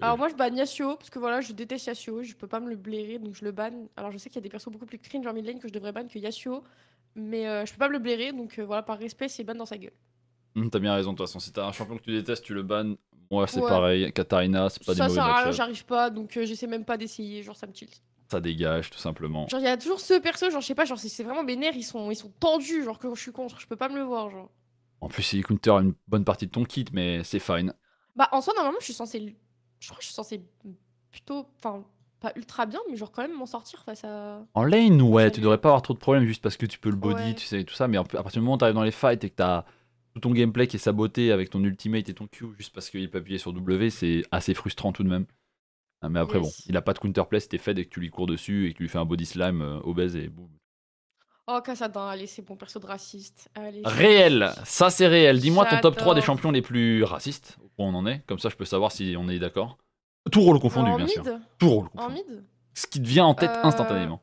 Alors moi je banne Yasuo parce que voilà je déteste Yasuo, je peux pas me le blairer donc je le banne. Alors je sais qu'il y a des persos beaucoup plus cringe en mid lane que je devrais ban que Yasuo, mais je peux pas me le blairer donc voilà par respect c'est ban dans sa gueule. T'as bien raison de toute façon, si t'as un champion que tu détestes, tu le bannes. Moi c'est Ouais, pareil, Katarina, c'est pas des ça mauvais sert à rien, match-up. j'arrive pas donc j'essaie même pas d'essayer, genre ça me tilt. Ça dégage tout simplement. Genre il y a toujours ce perso, genre je sais pas, genre c'est vraiment mes nerfs ils sont tendus genre que je suis contre, je peux pas me le voir genre. En plus il counter une bonne partie de ton kit, mais c'est fine. Bah en soi normalement je suis censée, je crois que je suis censée plutôt, enfin pas ultra bien mais genre quand même m'en sortir face En lane, à ouais, tu devrais Samuel. pas avoir trop de problèmes juste parce que tu peux le body, Ouais. tu sais, tout ça, mais à partir du moment où t'arrives dans les fights et que t'as tout ton gameplay qui est saboté avec ton ultimate et ton Q juste parce qu'il peut appuyer sur W, c'est assez frustrant tout de même. Ah, mais après bon, Yes. il a pas de counterplay, c'était fait dès que tu lui cours dessus et que tu lui fais un body slime obèse et boum. Oh, Kassadin, allez, c'est bon, perso de raciste. Allez, Réel, ça c'est réel. Dis-moi ton top 3 des j'adore. champions les plus racistes, où on en est, comme ça je peux savoir si on est d'accord. Tout rôle confondu, En bien sûr. mid? Tout rôle En confondu. mid? Ce qui te vient en tête Euh, instantanément.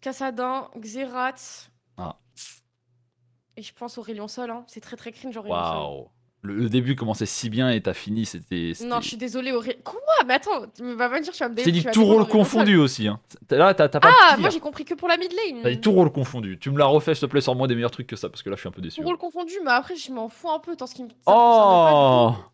Kassadin, Xerath, Ah, et je pense Aurélien Sol, hein. C'est très très cringe Aurélien Sol. waouh. Le début commençait si bien et t'as fini, c'était. Non, je suis désolée, Aurélien. Quoi? Mais attends, tu vas pas me dire, Je t'ai dit tu vas tout défendre rôle Aurélien confondu Sol. aussi. Hein. Là, t'as pas Ah, moi pire. j'ai compris que pour la mid T'as dit lane. tout rôle confondu. Tu me l'as refait, s'il te plaît, sors-moi des meilleurs trucs que ça, parce que là, je suis un peu Tout déçu. rôle confondu, mais après, je m'en fous un peu, tant ce qui ça me concerne pas du coup. Oh.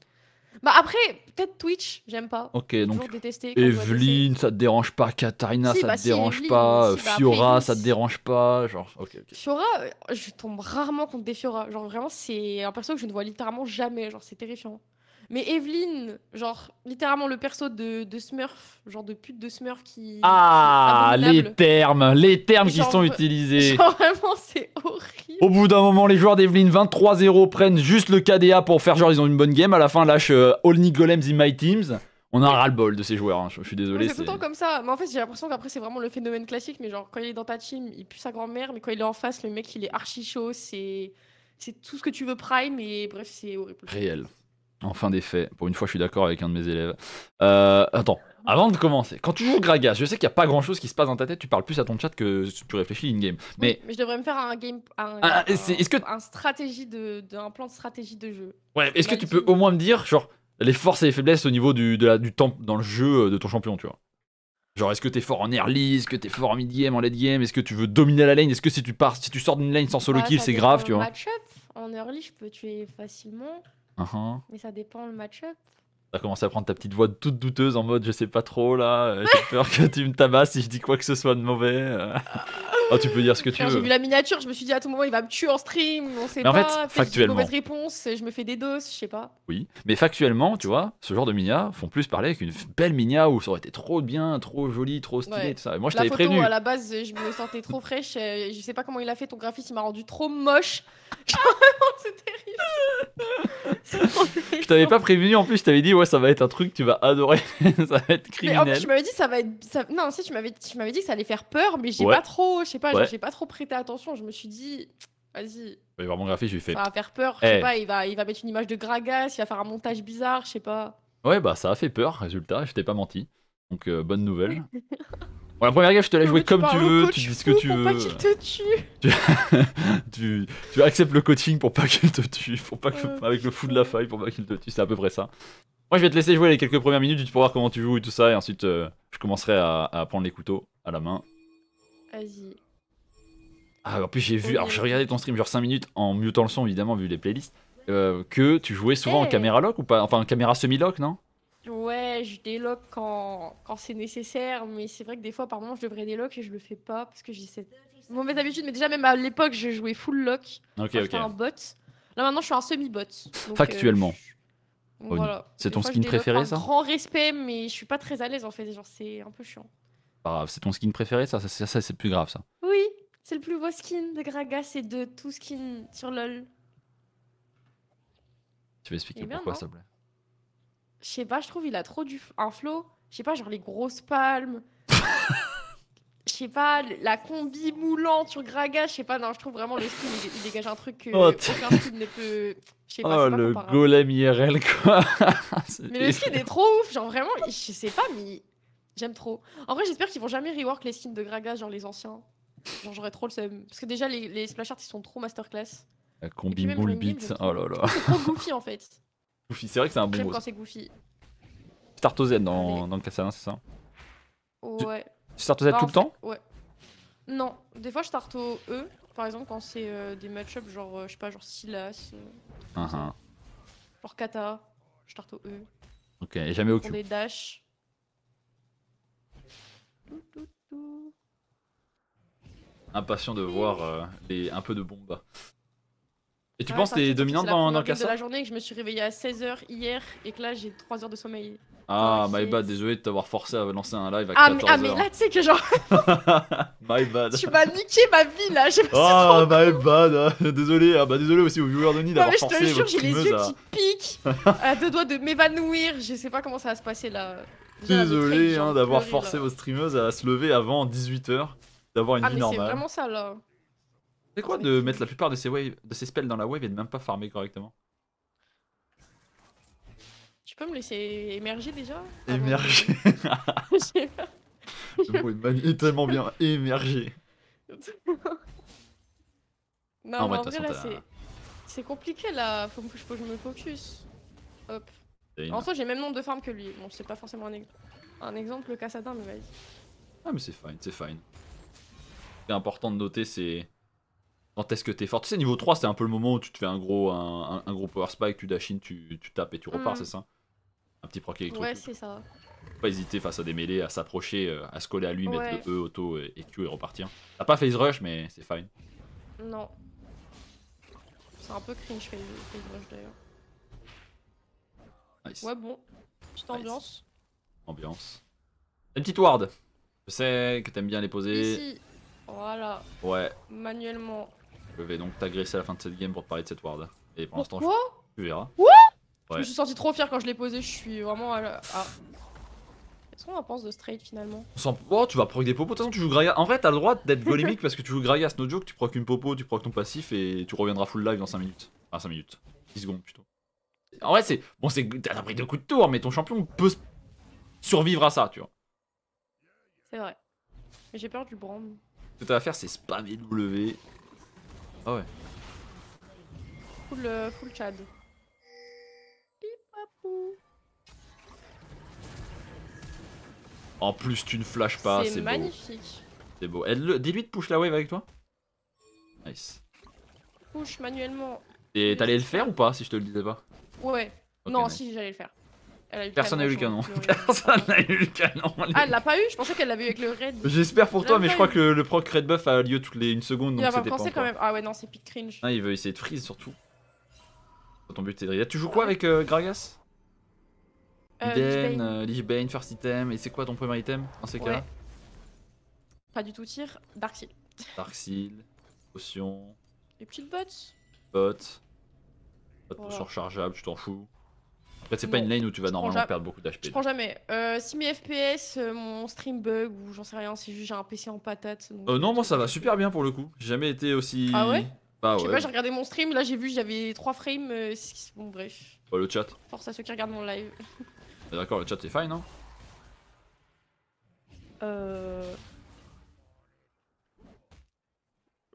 Bah après, peut-être Twitch, j'aime pas. Ok, J'ai donc toujours détesté quand je vois DC. Evelyn, ça te dérange pas. Katarina, Si, ça te bah si, dérange Evelyne. pas. Si, bah après Fiora, Evelyne, ça te dérange pas. Genre, ok, ok. Fiora, je tombe rarement contre des Fiora. Genre vraiment, c'est un perso que je ne vois littéralement jamais. Genre, c'est terrifiant. Mais Evelyn, genre, littéralement le perso de Smurf, genre de pute de Smurf qui est Ah, abominable. les termes qui Genre, sont utilisés. genre vraiment, c'est Au horrible. bout d'un moment, les joueurs d'Evelyn 23-0 prennent juste le KDA pour faire genre ils ont une bonne game. À la fin, lâchent All Nick Golems in my teams. On a un ras-le-bol de ces joueurs. Hein. Je suis Mais désolé, c'est tout le temps c'est. comme ça. Mais en fait, j'ai l'impression qu'après, c'est vraiment le phénomène classique. Mais genre, quand il est dans ta team, il pue sa grand-mère. Mais quand il est en face, le mec, il est archi chaud. C'est tout ce que tu veux prime. Et bref, c'est horrible. Réel. En fin des faits, pour une fois, je suis d'accord avec un de mes élèves. Attends, avant de commencer, quand tu joues Gragas, je sais qu'il n'y a pas grand chose qui se passe dans ta tête, tu parles plus à ton chat que tu réfléchis in-game. Oui, Mais mais je devrais me faire un game, est-ce que. un plan de stratégie de jeu. Ouais, est-ce que Mal tu peux dit. au moins me dire, genre, les forces et les faiblesses au niveau du temps dans le jeu de ton champion, tu vois? Genre, est-ce que t'es fort en early, est-ce que t'es fort en mid-game, en late-game, est-ce que tu veux dominer la lane, est-ce que si tu sors d'une lane sans solo Bah, kill, ça c'est dépend grave, le tu vois? match-up. En early, je peux tuer facilement. Uhum. Mais ça dépend le match-up. T'as commencé à prendre ta petite voix toute douteuse en mode je sais pas trop là, j'ai peur que tu me tabasses si je dis quoi que ce soit de mauvais. Oh, tu peux dire ce que tu Frère, j'ai veux. vu la miniature, je me suis dit à tout moment, il va me tuer en stream. On sait Mais en fait, pas. Peut-être que je dis une mauvaise factuellement, réponse. Je me fais des doses, je sais pas. oui. Mais factuellement, tu vois, ce genre de Minia font plus parler qu'une belle Minia où ça aurait été trop bien, trop joli, trop stylé, Ouais. tout ça. Et moi, je La t'avais photo, à prévenu. la base, je me sentais trop fraîche. Je sais pas comment il a fait. Ton graphiste, il m'a rendu trop moche. C'est terrible. C'est trop Je t'avais terrifiant. pas prévenu en plus, je t'avais dit, ouais, ça va être un truc, tu vas adorer, ça va être Mais en plus, tu criminel. m'avais dit ça va être. Non, si, tu m'avais dit que ça allait faire peur, mais j'ai Ouais, pas trop. Je sais pas, genre, ouais. j'ai pas trop prêté attention. Je me suis dit, vas-y, Je vais voir mon graphiste, je lui fais. ça va faire peur. Je sais Eh, pas, il va mettre une image de Gragas, il va faire un montage bizarre, je sais pas. ouais, bah ça a fait peur, résultat, je t'ai pas menti. Donc, bonne nouvelle. Bon, la première game, je te laisse Non, jouer mais tu comme tu parles au veux, tu coach dis ce que fou tu pour pas veux. qu'il te tue. Tu, tu acceptes le coaching pour pas qu'il te tue, pour pas que, avec le fou de la faille pour pas qu'il te tue, c'est à peu près ça. Moi je vais te laisser jouer les quelques premières minutes pour voir comment tu joues et tout ça, et ensuite je commencerai à prendre les couteaux à la main. Vas-y. Ah, en plus j'ai vu, alors j'ai Ok. regardé ton stream genre 5 minutes en mutant le son évidemment vu les playlists, que tu jouais souvent en Eh caméra lock ou pas? Enfin en caméra semi-lock, non? Ouais, je déloque quand c'est nécessaire, mais c'est vrai que des fois, par moment, je devrais délock et je le fais pas parce que j'ai cette mauvaise habitude. Mais déjà, même à l'époque, je jouais full lock Ok, quand ok. j'étais un bot. Là, maintenant, je suis un semi-bot. Donc, Factuellement, donc Oni. voilà. C'est Des ton fois, je skin déloque préféré par ça? grand respect, mais je suis pas très à l'aise en fait. Genre, c'est un peu chiant. Pas grave, c'est ton skin préféré ça c'est plus grave ça. Oui, c'est le plus beau skin de Gragas et de tout skin sur LoL. Tu vas expliquer Il est bien, pourquoi non? s'il te plaît. Je sais pas, je trouve il a trop un flow. Je sais pas, genre les grosses palmes. Je sais pas, la combi moulante sur Gragas, je sais pas, non, je trouve vraiment le skin, il dégage un truc Oh, que aucun skin ne peut. Je sais pas, oh c'est pas le comparable. golem IRL quoi. Mais le skin est trop ouf, genre vraiment, je sais pas, mais j'aime trop. En vrai, j'espère qu'ils vont jamais rework les skins de Gragas, genre les anciens. Genre, j'aurais trop le seum. Parce que déjà, les splash arts, ils sont trop masterclass. La Et combi puis même pour bull une game, beat, j'aime oh trop. là Je là. trouve que c'est trop goofy en fait. Goofy, c'est vrai que c'est un bon J'aime mot quand ça. c'est goofy. start au Z Allez. dans le Kassadin, c'est ça? Ouais. Tu start au Z Bah, tout en le fait, temps? ouais. Non, des fois je start au E, par exemple quand c'est des match-ups genre, je sais pas, genre Silas, comme ça. Genre Kata, je start au E. Ok, et jamais au Pour Q. des dash. Tout, tout, tout. Impatient de voir un peu de bombes. Et tu Ouais, penses que t'es t'inquiète, en fait, dominante c'est la dans première le game de la Kassa? journée et que je me suis réveillée à 16h hier et que là j'ai 3 heures de sommeil. Ah, my T'inquiète. bad, désolé de t'avoir forcé à lancer un live à Ah 14h. mais là tu sais que genre My bad. tu m'as niqué ma vie là, j'ai passé Ah, trop. my bad. Désolé, bah désolé aussi aux viewers de Nid Non d'avoir mais je te forcé jure, votre j'ai les streameuse yeux à... qui piquent, à deux doigts de m'évanouir, je sais pas comment ça va se passer là. Déjà, le Désolé trade, j'ai envie de d'avoir pleurer, forcé là. votre streameuse à se lever avant 18h, d'avoir une Ah vie mais c'est normale. vraiment ça là. C'est quoi Ça va de être mettre la cringe. plupart de ces spells dans la wave et de même pas farmer correctement? Tu peux me laisser émerger déjà? Émerger. Je sais pas. Le mot est tellement bien. Émerger. Non, Ah, mais ouais, en de toute vrai, là, façon, c'est compliqué, là. Faut que je me focus. Hop. t'as une- En soi, j'ai le même nombre de farms que lui. Bon, c'est pas forcément un exemple, le Cassadin, mais vas-y. Ah, mais c'est fine, c'est fine. Ce qui est important de noter, c'est quand est-ce que t'es fort. Tu sais, niveau 3, c'était un peu le moment où tu te fais un gros power spike, tu dash in, tu tapes et tu repars, c'est ça? Un petit proc électro. Ouais, c'est ça. Faut pas hésiter face à des mêlées à s'approcher, à se coller à lui, Ouais. mettre le E, auto et Q et repartir. T'as pas phase rush, mais c'est fine. Non. C'est un peu cringe, Phase Rush, d'ailleurs. Nice. Ouais, bon. Petite ambiance. Ambiance. Une petite ward. Je sais que t'aimes bien les poser. Ici. Voilà. Ouais, Manuellement. je vais donc t'agresser à la fin de cette game pour te parler de cette ward. Et pour l'instant, Pourquoi tu verras. Je me suis sentie trop fière quand je l'ai posé. Je suis vraiment à la... Ah. Qu'est-ce qu'on en pense de Straight, finalement? Oh, tu vas proc des popos. De toute façon, tu joues Gragas. En vrai, t'as le droit d'être golémique parce que tu joues Gragas, no joke. Tu proc une popo, tu proc ton passif et tu reviendras full live dans 5 minutes. Enfin, 5 minutes. 10 secondes plutôt. En vrai, c'est. Bon, c'est. T'as pris 2 coups de tour, mais ton champion peut survivre à ça, tu vois. C'est vrai. Mais j'ai peur du Brand. Ce que t'as à faire, c'est spammer W. Ah ouais. Full Chad. Pipapou. En plus, tu ne flashes pas, c'est C'est beau. magnifique. C'est beau. Dis-lui de push la wave avec toi. Nice. Push manuellement. Et t'allais le faire ou pas si je te le disais pas? Ouais. Ok, non, nice. si, j'allais le faire. Elle a eu le Personne n'a eu le canon, canon. j'aurais pleuré. Personne n'a eu le canon. Ah, elle l'a pas eu? Je pensais qu'elle l'avait eu avec le raid. J'espère pour toi, Elle mais l'a je pas crois que le proc red buff a lieu toutes les 1 seconde, Il donc va pas c'était pas penser quand encore. même. Ah ouais, non, c'est pic cringe. Ah, il veut essayer de freeze surtout. Ton but c'est de... Tu joues quoi avec Gragas? Eden, Lich Bane, first item, et c'est quoi ton premier item dans ces cas-là? Ouais. Pas du tout tir. Dark Seal. Dark Seal, potion, Les petites bottes. bot, Voilà. potion rechargeable, tu t'en fous. Après, c'est Non, pas une lane où tu vas je prends normalement jamais- perdre beaucoup d'HP. Je prends jamais. Si mes FPS, mon stream bug ou j'en sais rien, c'est juste j'ai un PC en patate. donc Non, moi ça va super bien pour le coup. J'ai jamais été aussi. Ah ouais? Bah Je sais ouais. pas, j'ai regardé mon stream, là j'ai vu j'avais 3 frames. Bon, bref. Bah, le chat. Force à ceux qui regardent mon live. D'accord, le chat c'est fine, hein.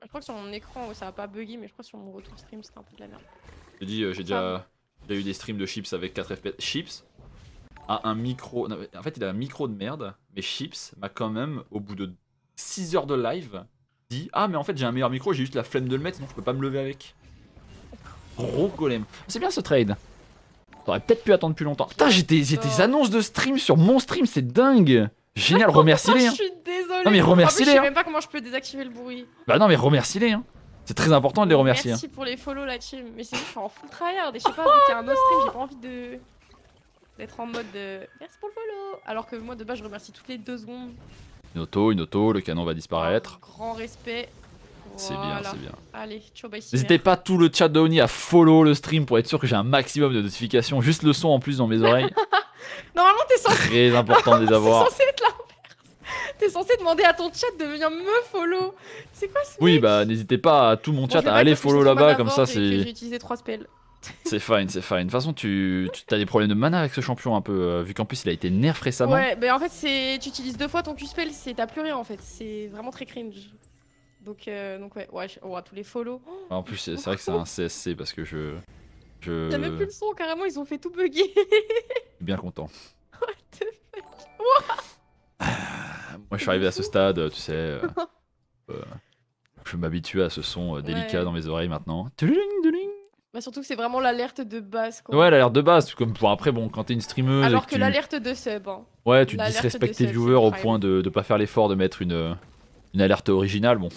Je crois que sur mon écran ça a pas bugué, mais je crois que sur mon retour stream c'était un peu de la merde. J'ai dit, j'ai déjà eu des streams de Chips avec 4 FPS. Chips a un micro. Non, en fait, il a un micro de merde, mais Chips m'a quand même, au bout de 6 heures de live, dit ah, mais en fait, j'ai un meilleur micro, j'ai juste la flemme de le mettre, sinon je peux pas me lever avec. Gros golem. C'est bien ce trade. T'aurais peut-être pu attendre plus longtemps. Putain, j'ai des annonces de stream sur mon stream, c'est dingue. Génial, remercie-les. Je Hein. suis désolée. Non, mais remercie-les, En plus, je sais hein. même pas comment je peux désactiver le bruit. Bah non, mais remercie-les. Hein. C'est très important de les remercier. Merci pour les follow la team. Mais c'est juste que je suis en full tryhard et je sais pas, vu qu'il y a un autre stream, j'ai pas envie de d'être en mode merci pour le follow. Alors que moi de base je remercie toutes les 2 secondes. Une auto, le canon va disparaître. Grand respect. C'est bien, Voilà. c'est bien. Allez, ciao bye. N'hésitez pas tout le chat de Oni à follow le stream pour être sûr que j'ai un maximum de notifications. Juste le son en plus dans mes oreilles. Normalement t'es censé... Très important de les avoir. C'est censé être l'inverse. T'es censé demander à ton chat de venir me follow. C'est quoi ce Oui, mec? bah n'hésitez pas à tout mon Bon, chat je vais à pas aller parce que follow j'ai trop là-bas, mana comme ça board et que J'ai c'est utilisé 3 spells. c'est fine, c'est fine. De toute façon, tu as des problèmes de mana avec ce champion un peu, vu qu'en plus il a été nerf récemment. Ouais, mais en fait c'est tu utilises 2 fois ton Q-spell, t'as plus rien en fait. C'est vraiment très cringe. Donc ouais, on va tous les follow. En plus, c'est vrai que c'est un CSC parce que je Y'a même plus le son, carrément ils ont fait tout bugger. suis bien content. Moi je suis arrivé à ce stade, tu sais. Je m'habitue à ce son délicat Ouais. dans mes oreilles maintenant. Tuduling, tuduling. Bah, surtout que c'est vraiment l'alerte de base, quoi. Ouais, l'alerte de base, comme pour après, bon, quand t'es une streameuse. Alors et que tu... l'alerte de sub, hein. Ouais, tu l'alerte disrespectes de tes sub, viewers c'est au prime. point de pas faire l'effort de mettre une alerte originale, bon.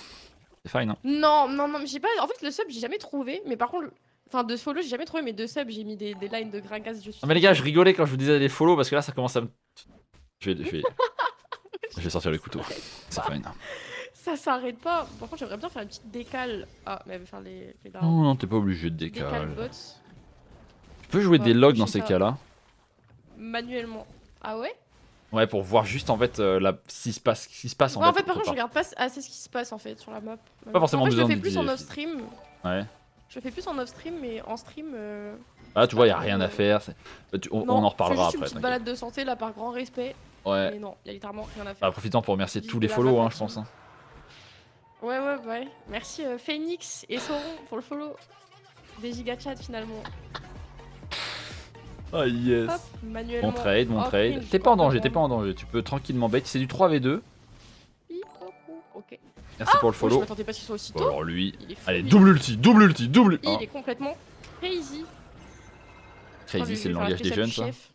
C'est fine, hein. Non, non, non, mais j'ai pas. En fait, le sub, j'ai jamais trouvé. Mais par contre, enfin, de follow, j'ai jamais trouvé. Mais de sub, j'ai mis des lines de Gragas. Je suis Non mais les gars, je rigolais quand je vous disais les follow parce que là ça commence à me... Je vais sortir le couteau. C'est fine. Ça s'arrête pas. Par contre, j'aimerais bien faire une petite décale. Ah, mais faire les dards. Non, non, t'es pas obligé de Décale décaler. bots Tu peux jouer des Ouais, logs je dans sais ces pas. cas-là. manuellement. Ah ouais? Ouais, pour voir juste en fait ce qui se passe en Ouais, en fait. fait, par autre contre, je part. regarde pas assez ce qui se passe en fait sur la map. Pas forcément En fait, je le besoin fais de plus en dire. off stream. Ouais. Je le fais plus en off stream, mais en stream. Ah, tu vois, y a rien à faire. On Non, en reparlera je fais juste après. une petite t'inquiète. balade de santé là par grand respect. Ouais. Mais non, y a littéralement rien à Bah, faire. profitant pour remercier Juste tous de les la follow, map hein, à je pense. Hein. Ouais. Merci Phoenix et Sauron pour le follow. Des gigachats finalement. Ah yes. Hop, manuellement. Mon trade, mon Hop, trade. cringe, T'es pas en danger, hop, t'es pas en danger. Tu peux tranquillement bait. C'est du 3v2. Ok. Merci pour le Oh, je follow. m'attendais pas qu'il soit aussi Bon, tôt. alors lui. Il est fou, Allez, lui. double ulti, double ulti, double. Il Ah, est complètement crazy. crazy, c'est le Attends, je langage vais des faire jeunes, la ça. spéciale du chef.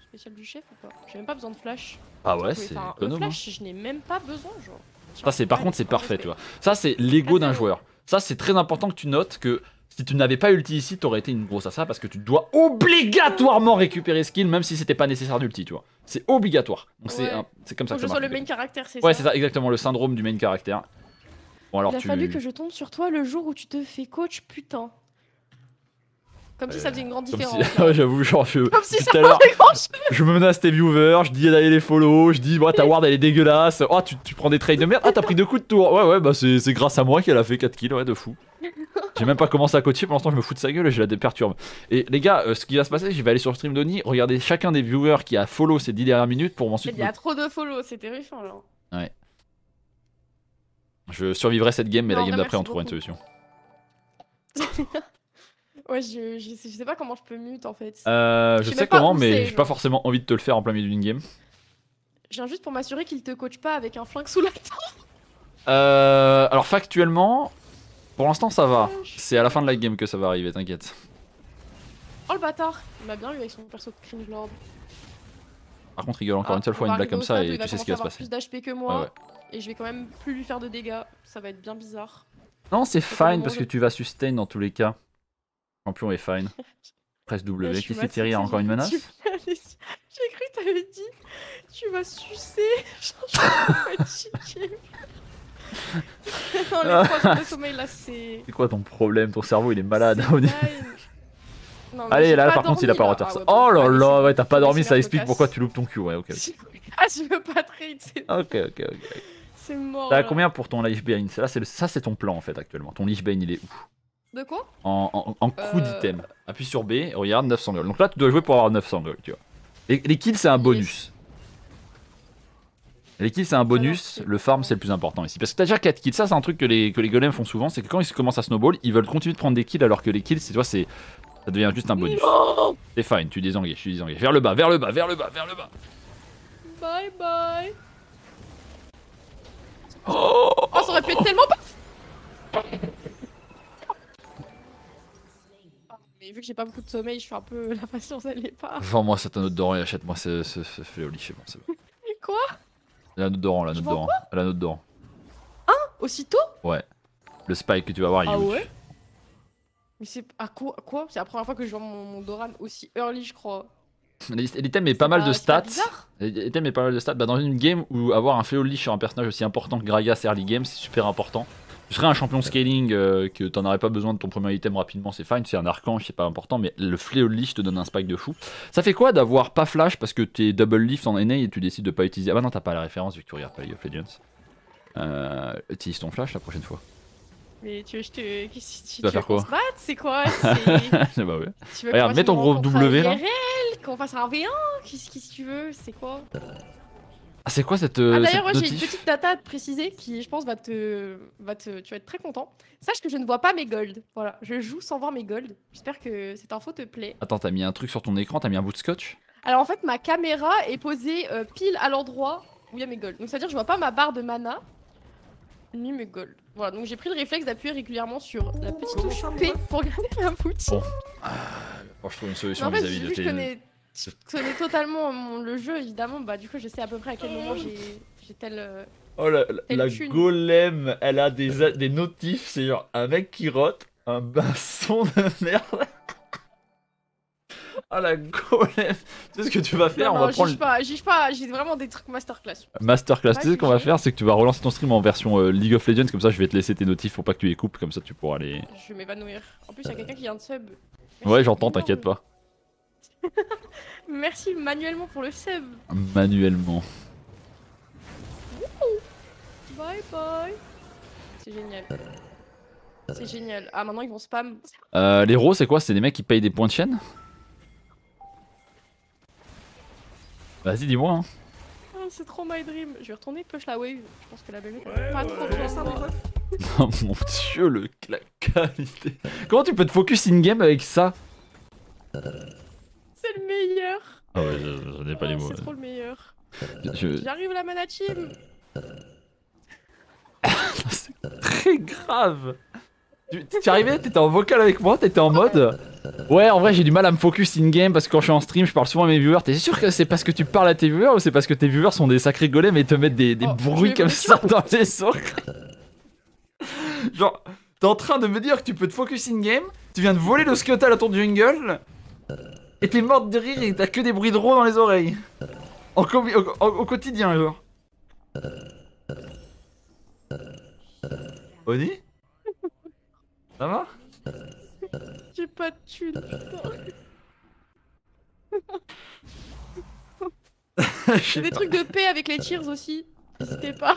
Spécial du chef ou pas? J'ai même pas besoin de flash. Ah ouais, Oui, c'est enfin, économe. hein. flash, je n'ai même pas besoin, genre. Ça, c'est par Ouais, contre, c'est grand parfait, tu respect. vois. Ça, c'est l'ego d'un Attends. joueur. Ça, c'est très important que tu notes que si tu n'avais pas ulti ici, t'aurais été une grosse assa parce que tu dois obligatoirement récupérer skill, même si c'était pas nécessaire d'ulti, tu vois. C'est obligatoire. Donc Ouais. c'est comme ça Faut que que ça je sois marche. le main caractère, c'est Ouais, ça. c'est ça, exactement, le syndrome du main caractère. Bon, alors Il a tu. fallu que je tombe sur toi le jour où tu te fais coach, putain. Comme si ça faisait une grande Comme si... différence. ouais, j'avoue, genre, Comme si depuis ça tout à l'heure, faisait grand chose. je me menace tes viewers, je dis d'aller les follow, je dis, ta ward elle est dégueulasse. Oh, tu prends des trades de merde. Ah, t'as pris 2 coups de tour. Ouais, bah c'est grâce à moi qu'elle a fait 4 kills, ouais, de fou. J'ai même pas commencé à coacher, pour l'instant je me fous de sa gueule et je la déperturbe. Et les gars, ce qui va se passer, je vais aller sur le stream d'Oni, regarder chacun des viewers qui a follow ces 10 dernières minutes pour ensuite. Il y a trop de follow, c'est terrifiant là. Ouais. Je survivrai cette game, mais Non, la game merci d'après on trouvera une beaucoup. solution. Ouais, je sais pas comment je peux mute en fait. Je sais sais même pas comment, où mais c'est, j'ai pas genre. forcément envie de te le faire en plein milieu d'une game. Je viens juste pour m'assurer qu'il te coach pas avec un flingue sous la tête. Alors factuellement, pour l'instant ça va. C'est à la fin de la game que ça va arriver, t'inquiète. Oh le bâtard, il m'a bien eu avec son perso de Cringe Lord. Par contre, rigole encore Ah, une seule on fois va une blague arriver comme au ça stade où et il tu sais ce qui va se commencer passer. à avoir plus d'HP que moi. Ouais. Et je vais quand même plus lui faire de dégâts. Ça va être bien bizarre. Non, c'est C'est pas fine le parce que monde. tu vas sustain dans tous les cas. Champion est fine. Presse W. Ouais, je Qu'est-ce suis qui Thierry a matrixée, encore une menace? J'ai cru que t'avais dit tu vas sucer. Genre, je suis fatiguée. Non, les 3 heures de sommeil là, c'est. C'est quoi ton problème? Ton cerveau il est malade. c'est fine. Non, mais Allez, j'ai là pas par contre il a dormi, pas là. retard Ah ça. ouais, Oh bon, là allez, là, c'est ouais, bon. t'as pas Allez, dormi, c'est ça là, je explique me pourquoi casse. tu loupes ton cul. Ouais, ok. Ah, je veux pas trade, Ok. c'est mort. T'as là. combien pour ton Lich Bane? Ça, c'est ton plan en fait actuellement. Ton Lich Bane il est où? De quoi? En coup d'item. Appuie sur B et regarde 900 gold. Donc là tu dois jouer pour avoir 900 gold, tu vois. Les kills c'est un Yes. bonus. Les kills c'est un bonus, Alors, le farm c'est le plus important ici. Parce que t'as déjà 4 kills, ça c'est un truc que les golems font souvent, c'est que quand ils commencent à snowball, ils veulent continuer de prendre des kills alors que les kills, c'est toi, ça devient juste un bonus. Non. C'est fine, tu désengages, je suis désengagé. Vers le bas, vers le bas, vers le bas, vers le bas. Bye bye. Oh, Oh, ça aurait pu être tellement pas. Ah, mais vu que j'ai pas beaucoup de sommeil, je suis un peu. La patience, elle est pas. Vends-moi cet anneau de Doran et achète-moi ce fléau lich, c'est bon. Quoi? L'anneau de Doran, l'anneau Je de vends Doran. L'anneau de Doran. Aussitôt? Ouais. Le spike que tu vas avoir, il est Ah huge. ouais? Mais c'est. À quoi? C'est la première fois que je vois mon Doran aussi early, je crois. L'item est pas mal de C'est pas stats. bizarre. L'item est pas mal de stats. Bah, dans une game où avoir un fléau lich sur un personnage aussi important que Gragas early game, c'est super important. Tu serais un champion scaling que t'en aurais pas besoin de ton premier item rapidement, c'est fine, c'est un archange, c'est pas important, mais le fléau lich te donne un spike de fou. Ça fait quoi d'avoir pas flash parce que t'es double lift en NA et tu décides de pas utiliser. Ah bah non, t'as pas la référence vu que tu regardes pas League of Legends. Utilise ton flash la prochaine fois. Mais tu veux, je te. Qu'est-ce que tu vas veux faire qu'on quoi? se batte? C'est quoi? C'est. Bah ouais. Tu veux Regarde, qu'on mets fasse ton une gros rencontre W, là. IRL, qu'on fasse un V1? Qu'est-ce que tu veux? C'est quoi? Ah, c'est quoi cette. Ah d'ailleurs, cette moi j'ai une notif petite data à te préciser qui, je pense, tu vas être très content. Sache que je ne vois pas mes golds. Voilà, je joue sans voir mes golds. J'espère que cette info te plaît. Attends, t'as mis un truc sur ton écran, t'as mis un bout de scotch? Alors en fait, ma caméra est posée pile à l'endroit où il y a mes golds. Donc c'est-à-dire que je vois pas ma barre de mana ni mes golds. Voilà, donc j'ai pris le réflexe d'appuyer régulièrement sur la petite touche P pour garder ma boutique. Bon. Bon, je trouve une solution vis-à-vis de tes... Je connais totalement le jeu, évidemment. Bah du coup, je sais à peu près à quel moment j'ai tel... Oh la golem, elle a des notifs, c'est genre un mec qui rote, un basson de merde. Ah la golem. Tu sais ce que tu vas faire? Non, on va prendre... juge pas, j'ai vraiment des trucs masterclass. Masterclass, tu sais ce qu'on va faire? C'est que tu vas relancer ton stream en version League of Legends, comme ça je vais te laisser tes notifs pour pas que tu les coupes, comme ça tu pourras les... Je vais m'évanouir. En plus, il y a quelqu'un qui vient de sub. Merci Ouais, j'entends, t'inquiète pas. Merci manuellement pour le sub. Manuellement. Bye bye. C'est génial. C'est génial. Ah, maintenant ils vont spam. Les héros, c'est quoi? C'est des mecs qui payent des points de chaîne? Vas-y, dis-moi. Hein. Oh, c'est trop my dream. Je vais retourner push la wave. Je pense que la BM est pas trop bien. Oh mon dieu, la qualité. Comment tu peux te focus in-game avec ça? C'est le meilleur. Ah ouais, j'en ai pas les mots. C'est trop le meilleur. Je... J'arrive la mana team. C'est très grave. Tu arrivais, t'étais en vocal avec moi, t'étais en mode... Ouais, en vrai j'ai du mal à me focus in-game parce que quand je suis en stream, je parle souvent à mes viewers. T'es sûr que c'est parce que tu parles à tes viewers ou c'est parce que tes viewers sont des sacrés golems et te mettent des bruits comme ça dans les oreilles? Genre, t'es en train de me dire que tu peux te focus in-game, tu viens de voler le Scuttle à ton jungle, et t'es morte de rire et t'as que des bruits de dans les oreilles. Au quotidien, genre. Oni? Ça va? J'ai pas de thunes, putain. J'ai des trucs de paix avec les cheers aussi. N'hésitez pas.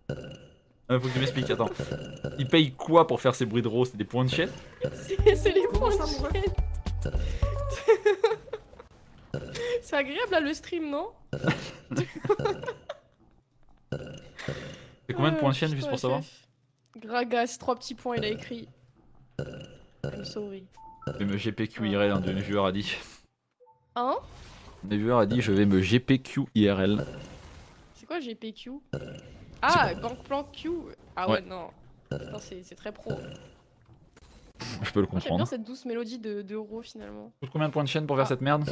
Faut que tu m'expliques, attends. Il paye quoi pour faire ces bruits de rose? C'est des points de chaîne? C'est les points de chaîne. C'est agréable là le stream, non? C'est combien de points de chaîne juste pour savoir? Gragas, 3 petits points, il a écrit. I'm sorry. Je vais me GPQ IRL, un de mes viewers a dit. Hein? Mes viewers a dit je vais me GPQ IRL. C'est quoi GPQ? Ah, Gangplank Q. Ah ouais, non. Non, c'est très pro. Je peux le J'aime comprendre. bien cette douce mélodie d'euro finalement. Combien de points de chaîne pour faire cette merde?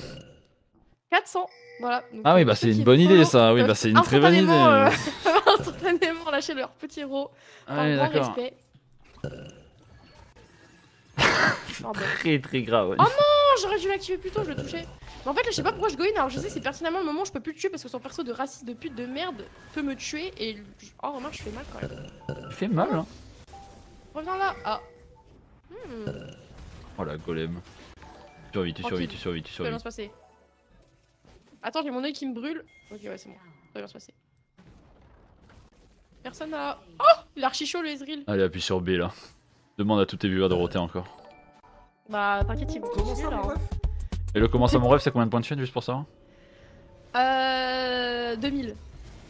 400, voilà. Donc, ah oui, bah c'est une bonne idée ça, oui, bah c'est une très bonne idée. Instantanément lâcher leur petit héros. Ah oui, d'accord. Respect. Très très grave. Oh non, j'aurais dû l'activer plus tôt, je le touchais. Mais en fait là je sais pas pourquoi je go in, alors je sais c'est pertinemment le moment où je peux plus le tuer parce que son perso de raciste de pute de merde peut me tuer et... Oh remarque je fais mal quand même. Tu fais mal hein. Reviens là. Ah. Oh la golem. Tu survis. Ça va bien se passer. Attends, j'ai mon œil qui me brûle. Ok ouais c'est bon, ça va bien se passer. Personne n'a... Oh, il est archi chaud le Ezreal. Allez appuie sur B là. Demande à tous tes viewers de roter encore. Bah t'inquiète ils vont commencer là. Et le comment ça mon rêve c'est combien de points de chaîne juste pour ça? 2000.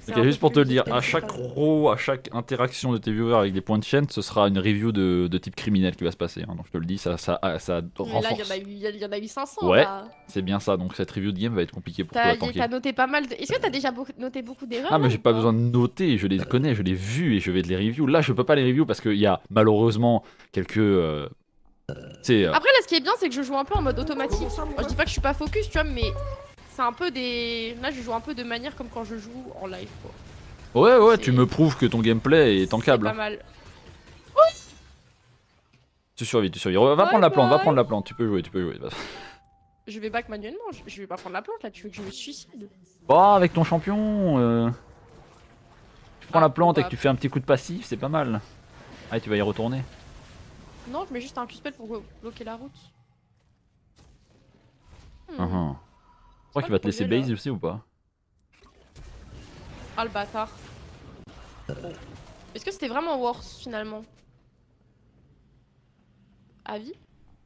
Ok, juste pour te le dire, à chaque row, à chaque interaction de tes viewers avec des points de chaîne, ce sera une review de type criminel qui va se passer. Hein. Donc je te le dis, ça renforce. Mais là, il y en a eu 500. Ouais, là. c'est bien ça. Donc cette review de game va être compliquée pour toi à tanker. T'as noté pas mal. Est-ce que t'as déjà noté beaucoup d'erreurs? Ah, mais j'ai pas besoin de noter, je les connais, je les ai vus et je vais te les review. Là, je peux pas les review parce qu'il y a malheureusement quelques. Après, là, ce qui est bien, c'est que je joue un peu en mode automatique. Moi, je dis pas que je suis pas focus, tu vois, mais c'est un peu des. Là, je joue un peu de manière comme quand je joue en live, quoi. Ouais, tu me prouves que ton gameplay est tankable. Pas mal. Tu survis. Va prendre la plante, tu peux jouer. Je vais back manuellement, je vais pas prendre la plante là, tu veux que je me suicide? Bah, avec ton champion, tu prends la plante et que tu fais un petit coup de passif, c'est pas mal. Allez, tu vas y retourner. Non, je mets juste un Q-spell pour bloquer la route. Tu crois qu'il va te laisser base aussi ou pas? Ah le bâtard. Est-ce que c'était vraiment worse finalement? Avis?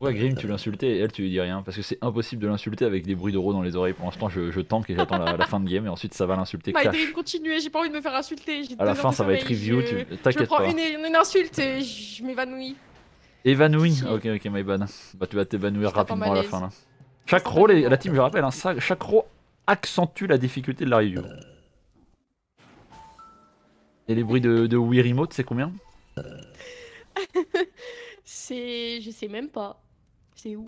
Ouais, Grim, tu l'insultais et elle, tu lui dis rien. Parce que c'est impossible de l'insulter avec des bruits d'euro dans les oreilles. Pour l'instant, je tank et j'attends la fin de game et ensuite ça va l'insulter. Dream, continuez, j'ai pas envie de me faire insulter. À la fin, ça va être review, t'inquiète pas. Je prends une insulte et je m'évanouis. Évanoui? Ok, my bad. Bah, tu vas t'évanouir rapidement à la fin là. Chaque rôle, la team, je rappelle, hein, chaque rôle accentue la difficulté de la review. Et les bruits de Wii Remote, c'est combien? C'est... Je sais même pas. C'est où?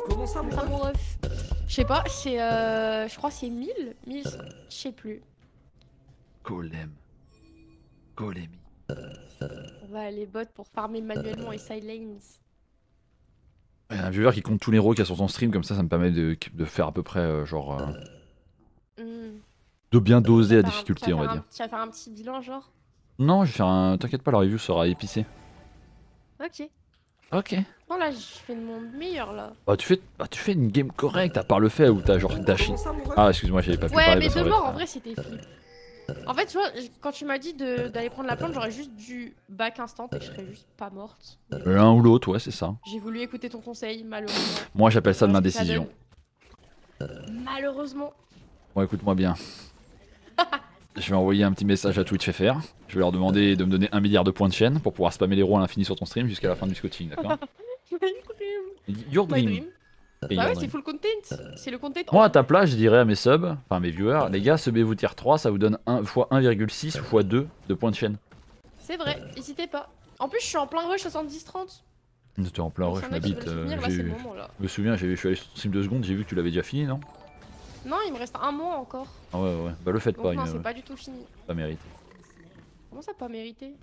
Comment ça, mon Ça, ref? mon ref. Je sais pas, c'est... Je crois que c'est 1000. 1000, je sais plus. Golem. Golemi. On va aller bot pour farmer manuellement et side lanes. Il y a un viewer qui compte tous les héros qu'il y a sur son stream, comme ça me permet de faire à peu près, de bien doser la difficulté, on va dire. Tu vas faire un petit bilan, genre? Non, je vais faire un... T'inquiète pas, la review sera épicée. Ok. Ok. Bon, là, je fais de mon meilleur, là. Bah tu fais une game correcte, à part le fait où t'as genre dashé. Comment ça, mon ref? Ah, excuse-moi, j'avais pas pu Ouais, parler mais parce de qu'en mort, fait, en vrai, c'était flip. En fait, tu vois, quand tu m'as dit d'aller prendre la plante, j'aurais juste dû back instant et je serais juste pas morte. l'un ou l'autre, ouais, c'est ça. J'ai voulu écouter ton conseil, malheureusement. Moi, j'appelle ça de Voilà ce que l'indécision. donne. Malheureusement. Bon, écoute-moi bien. Je vais envoyer un petit message à Twitch FR. Je vais leur demander de me donner 1 milliard de points de chaîne pour pouvoir spammer les héros à l'infini sur ton stream jusqu'à la fin du coaching, d'accord? My dream. Your My dream. dream. Et Bah your ouais, dream. c'est full content. C'est le content. Moi, à ta place, je dirais à mes subs, enfin mes viewers, les gars, subez-vous tier 3, ça vous donne 1 fois 1,6 fois 2 de points de chaîne. C'est vrai, n'hésitez pas. En plus, je suis en plein rush 70-30. J'étais en plein Donc, rush, s'il y en ma a qui bite. veulent soutenir, là, c'est le moment, là. Je me souviens, je suis allé sur ton stream 2 secondes, j'ai vu que tu l'avais déjà fini, non? Non, il me reste un mois encore. Ah ouais, bah le faites Donc pas, non, il c'est me pas du tout fini. pas mérité. Comment ça, pas mérité?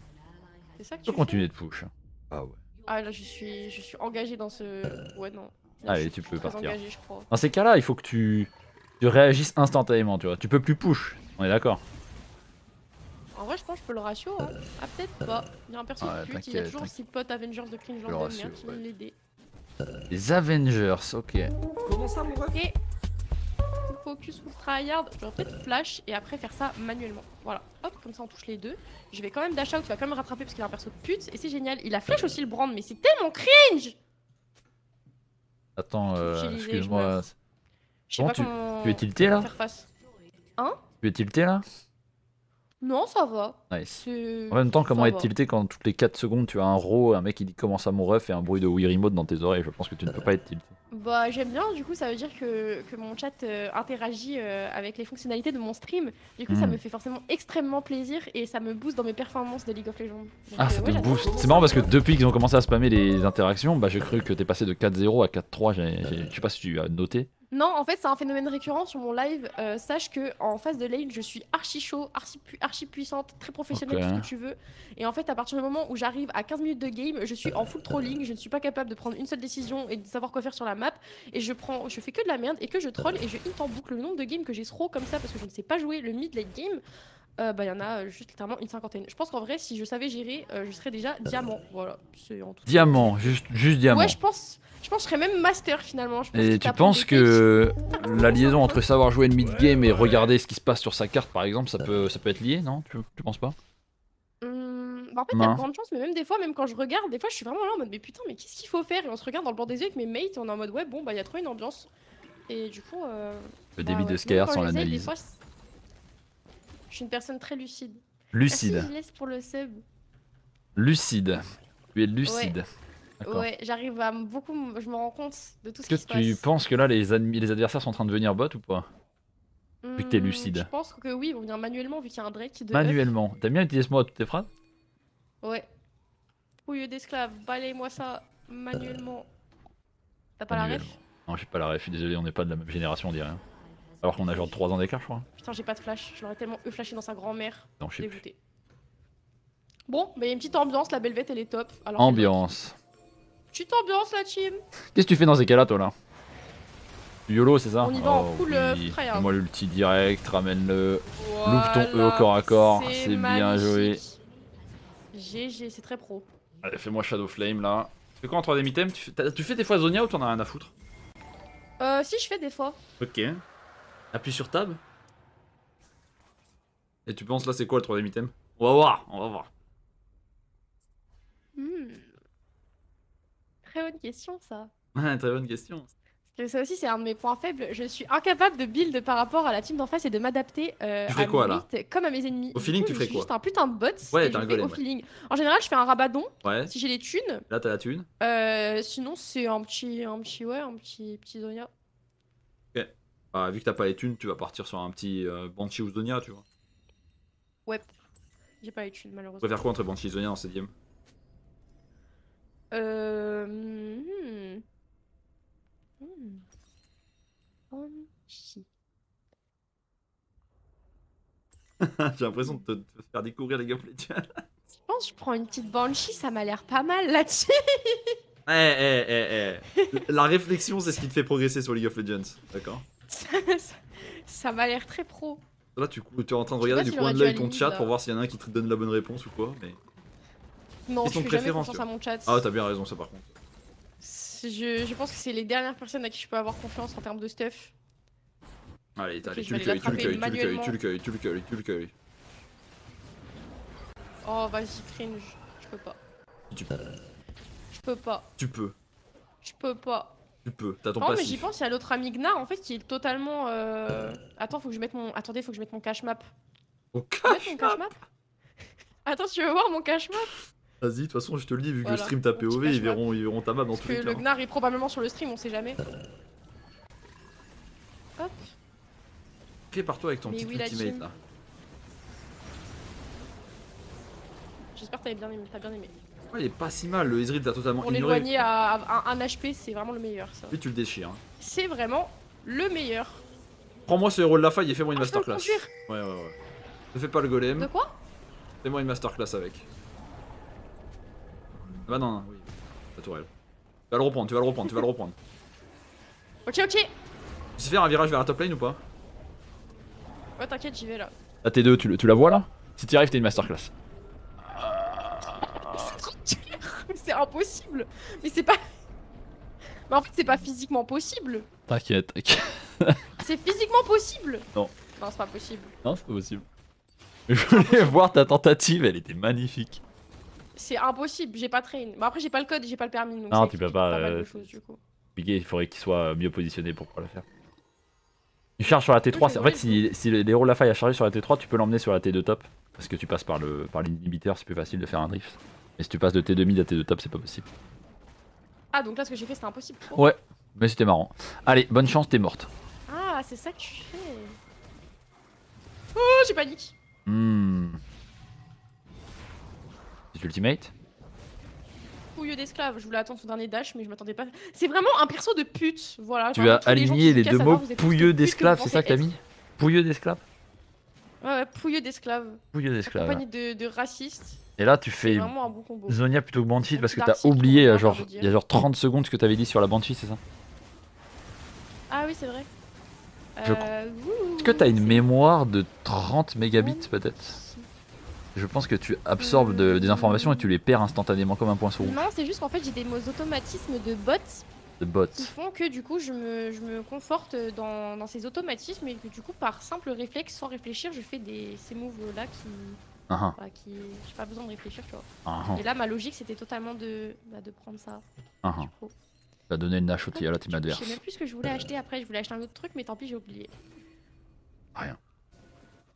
C'est ça que Tu peux tu continuer de push. Ah ouais. fais? Ah là, je suis engagée dans ce... Ouais, non. Là, Allez, je tu suis peux très partir. engagée, je crois. Dans ces cas-là, il faut que tu réagisses instantanément, tu vois. Tu peux plus push, on est d'accord. En vrai, je pense que je peux le ratio, hein. Ah, peut-être pas. Il y a un perso Ouais, de pute, il y a t'inquiète, toujours t'inquiète. 6 potes Avengers de cringe Le random, ratio, merde, qui viennent ouais. l'aider. Les Avengers, ok. Comment ça, mon ref? Ok. Full focus, full tryhard. J'aurais peut-être flash et après faire ça manuellement. Voilà. Hop, comme ça on touche les deux. Je vais quand même dash out, tu vas quand même rattraper parce qu'il a un perso de pute et c'est génial. Il a flash aussi le brand, mais c'est tellement cringe. Attends, Utilisé, excuse-moi. Je sais Comment pas comment tu es tilté là? faire face. Tu es tilté là? Non, ça va. Nice. C'est- En même temps, comment ça être va. tilté quand toutes les 4 secondes tu as un raw, un mec qui dit comment ça mon ref et un bruit de Wii Remote dans tes oreilles? Je pense que tu ne peux pas être tilté. Bah j'aime bien, du coup ça veut dire que mon chat interagit avec les fonctionnalités de mon stream. Du coup ça me fait forcément extrêmement plaisir et ça me booste dans mes performances de League of Legends. Donc, Ah, ça ouais, te j'adore. booste. C'est marrant parce que depuis qu'ils ont commencé à spammer les interactions, bah j'ai cru que t'es passé de 4-0 à 4-3. Je sais pas si tu as noté. Non, en fait c'est un phénomène récurrent sur mon live. Sache que en phase de lane je suis archi chaud, archi puissante, très professionnelle, Ok. tout ce que tu veux. Et en fait à partir du moment où j'arrive à 15 minutes de game, je suis en full trolling, je ne suis pas capable de prendre une seule décision et de savoir quoi faire sur la map. Et je fais que de la merde et que je troll et je hit en boucle le nombre de games que j'ai throw comme ça parce que je ne sais pas jouer le mid late game. Bah il y en a juste littéralement une cinquantaine. Je pense qu'en vrai si je savais gérer, je serais déjà diamant. Voilà, c'est en tout. Diamant, juste diamant. Ouais, je pense que je serais même master finalement. Je pense Et qu'il tu t'apprend penses des que la liaison entre savoir jouer le mid-game et regarder ce qui se passe sur sa carte par exemple, ça peut être lié, non? Tu penses pas? Bah en fait, il y a Non. de grandes chances, mais même des fois, même quand je regarde, des fois, je suis vraiment là en mode, mais putain, mais qu'est-ce qu'il faut faire? Et on se regarde dans le blanc des yeux avec mes mates, et on est en mode, ouais, bon, bah, il y a trop une ambiance. Et du coup. Le bah, débit ouais. de Skyr Même quand sans j'essaye, des l'analyse. fois, je suis une personne très lucide. Lucide. Merci, je laisse pour le sub. Lucide. Tu es lucide. D'accord. Ouais, j'arrive à beaucoup. Je me rends compte de tout ce Est-ce qui que se tu passe. penses que là les adversaires sont en train de devenir bots ou pas? vu que t'es lucide? Je pense que oui, ils vont venir manuellement, vu qu'il y a un Drake de. Manuellement. T'aimes bien utiliser ce mot à toutes tes phrases? Ouais. Pouilleux d'esclaves, balaye-moi ça manuellement. T'as pas la Manuellement. ref? Non, j'ai pas la ref, je suis désolé, on n'est pas de la même génération, on dirait. Hein. Alors qu'on a genre 3 ans d'écart, je crois. Putain, j'ai pas de flash. Je l'aurais tellement flashé dans sa grand-mère. Non, je sais plus. Dégoûté. Bon, bah y a une petite ambiance, la Belvette elle est top. Alors, Ambiance. petite ambiance la team. Qu'est-ce que tu fais dans ces cas-là, toi là? YOLO, c'est ça? On y va en Oh, full, oui. full tryhard. Fais-moi l'ulti direct, ramène-le. Voilà, Loupe ton E au corps à corps, c'est bien magnifique. joué. GG, c'est très pro. Allez, fais-moi Shadow Flame là. Tu fais quoi en 3ème item? Tu fais des fois Zonia ou t'en as rien à foutre? Si, je fais des fois. Ok. Appuie sur Tab. Et tu penses là c'est quoi le 3ème item? On va voir, on va voir. Très bonne question ça. Ouais, très bonne question. Parce que ça aussi c'est un de mes points faibles. Je suis incapable de build par rapport à la team d'en face et de m'adapter Tu ferais à quoi, mes là mates comme à mes ennemis. Au Du feeling, coup, tu je ferais suis quoi? juste un putain de bot Ouais, et t'es je un fais golem, au ouais. feeling. En général, je fais un rabadon Ouais, si j'ai les thunes. là t'as la thune. Sinon, c'est un petit Zonia. Bah, vu que t'as pas les thunes, tu vas partir sur un petit Banshee ou Zonia, tu vois. Ouais. J'ai pas les thunes, Tu malheureusement. préfères quoi entre Banshee et Zonia en 7ème? Banshee. J'ai l'impression de te faire découvrir les gameplays. Je pense que je prends une petite Banshee, ça m'a l'air pas mal là-dessus. La réflexion, c'est ce qui te fait progresser sur League of Legends, d'accord? Ça m'a l'air très pro. Là, tu es en train de Je sais regarder pas du si coin j'aurais de dû l'œil aller ton mid, chat là. pour voir s'il y en a un qui te donne la bonne réponse ou quoi, mais... Non, Question je de fais jamais préférence, confiance tu à mon chat. Ah, t'as bien raison, ça par contre. Je pense que c'est les dernières personnes à qui je peux avoir confiance en termes de stuff. Allez, Ok, allez, je tu vais le aller cueilles, tu le l'attraper cueilles, tu le cueilles, tu le cueilles, tu le cueilles, tu le cueilles. Oh, vas-y, cringe. Je peux pas. Tu peux. Je peux pas. Tu peux. Je peux pas. Tu peux. T'as ton Non, mais j'y passif. pense, il y a l'autre ami Gnar en fait qui est totalement. Attends, faut que je mette mon. Attendez, faut que je mette mon cache map. Au Tu peux mettre cash mon cache map Attends, tu veux voir mon cache map Vas-y, de toute façon, je te le dis, vu que Voilà, je stream ta mon petit POV, cache ils verront ta map dans Parce tous que les le cas. Gnar est probablement sur le stream, on sait jamais. Hop. Prépare-toi avec ton Mais petit oui, la ultimate team. là. J'espère que t'as bien aimé. Ouais, il est pas si mal, le Ezreal t'a totalement Pour ignoré. l'éloigner à 1 HP, c'est vraiment le meilleur ça. Lui, tu le déchires. Hein. C'est vraiment le meilleur. Prends-moi ce héros de la faille et fais-moi une Ah, je peux le masterclass. conduire. Ouais. Ne fais pas le golem. De quoi Fais-moi une masterclass avec. Bah non, oui. La tourelle. Tu vas le reprendre. Ok. Tu sais faire un virage vers la top lane ou pas? Ouais, t'inquiète, j'y vais là. La T2, tu la vois là? Si t'y arrives, t'es une masterclass. C'est trop dur. C'est impossible. Mais c'est pas. Mais en fait, c'est pas physiquement possible. T'inquiète. C'est physiquement possible. Non. Non, c'est pas possible. Non, c'est pas possible. Je voulais voir ta tentative, elle était magnifique. C'est impossible, j'ai pas train. Mais après, j'ai pas le code et j'ai pas le permis. Donc Non, ça tu peux explique pas, mal de choses, du coup. Il faudrait qu'il soit mieux positionné pour pouvoir le faire. Tu charges sur la T3, Oui, en fait si l'héros de la faille a chargé sur la T3, tu peux l'emmener sur la T2 top. Parce que tu passes par l'inhibiteur, c'est plus facile de faire un drift. Mais si tu passes de T2 mid à T2 top, c'est pas possible. Ah, donc là, ce que j'ai fait, c'était impossible. Ouais, mais c'était marrant. Allez, bonne chance, t'es morte. Ah, c'est ça que tu fais. Oh, j'ai panique. C'est ultimate? Pouilleux d'esclave, je voulais attendre son dernier dash, mais je m'attendais pas. C'est vraiment un perso de pute. Voilà. Tu vraiment, as tous les gens aligné qui les se deux cassent à mots voir, vous êtes tous pouilleux des putes d'esclave, que c'est vous ça que t'as pensez mis? Pouilleux d'esclave? Ouais, pouilleux d'esclave. Pouilleux d'esclave. Accompagné de racistes. Et là, tu C'est fais vraiment un bon combo. Zonia plutôt que Banshee Un parce petit que t'as Darcy, oublié, on genre, peut dire. il y a genre 30 secondes ce que t'avais dit sur la Banshee, c'est ça? Ah oui, c'est vrai. Je Est-ce que t'as une mémoire de 30 mégabits peut-être? Je pense que tu absorbes des informations et tu les perds instantanément comme un poinçon rouge. Non, c'est juste qu'en fait, j'ai des automatismes de bots De bots. qui font que du coup, je me conforte dans ces automatismes et que du coup, par simple réflexe, sans réfléchir, je fais ces moves-là qui j'ai pas besoin de réfléchir, tu vois. Et là, ma logique, c'était totalement de prendre ça. Du pro. Tu vas donner le Nashoti à la team Je adverse. sais même plus ce que je voulais acheter après. Je voulais acheter un autre truc, mais tant pis, j'ai oublié. Rien.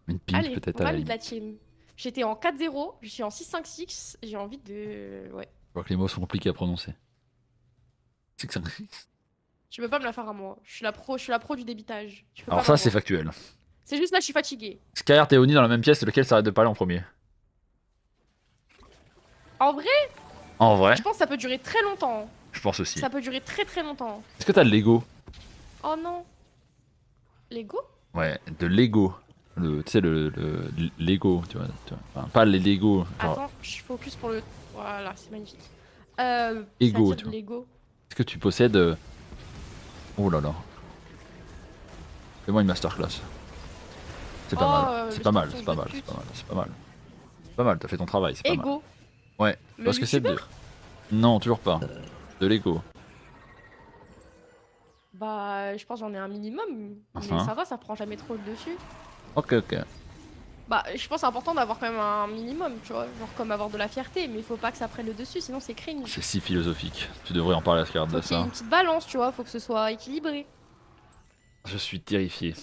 Une pink Allez, peut-être on à la va de limite. la team. J'étais en 4-0, je suis en 6-5-6. J'ai envie de. Ouais. Je vois que les mots sont compliqués à prononcer. 6-5-6. Tu peux pas me la faire à moi. Je suis la pro du débitage. Tu peux Alors pas ça m'avoir. c'est factuel. C'est juste là, je suis fatiguée. Skyheart et Oni dans la même pièce, lequel s'arrête de parler en premier? En vrai, En vrai, je pense que ça peut durer très longtemps. je pense aussi. Ça peut durer très longtemps. Est-ce que t'as de Lego? Oh non. Lego? Ouais, de Lego. Tu sais, le Lego, tu vois. Enfin, pas les Lego. Genre, Attends, je focus pour le. Voilà, c'est magnifique. Ego, c'est-à-dire tu de vois. Lego. est-ce que tu possèdes. Oh là là. Fais-moi une masterclass. C'est pas mal. C'est le pas mal, scorpion c'est pas de mal, pute. c'est pas mal, c'est pas mal. C'est pas mal, t'as fait ton travail, c'est pas mal. Ego. Ouais, Le parce que c'est de. youtubeur Non, toujours pas. De Lego. Bah, je pense que j'en ai un minimum. Mais ça va, ça prend jamais trop le dessus. Ok. Bah, je pense que c'est important d'avoir quand même un minimum, tu vois. Genre comme avoir de la fierté, mais il faut pas que ça prenne le dessus, sinon c'est cringe. C'est si philosophique. Tu devrais en parler à Skyheart Faut de qu'il y ait ça. une petite balance, tu vois. Faut que ce soit équilibré. Je suis terrifié.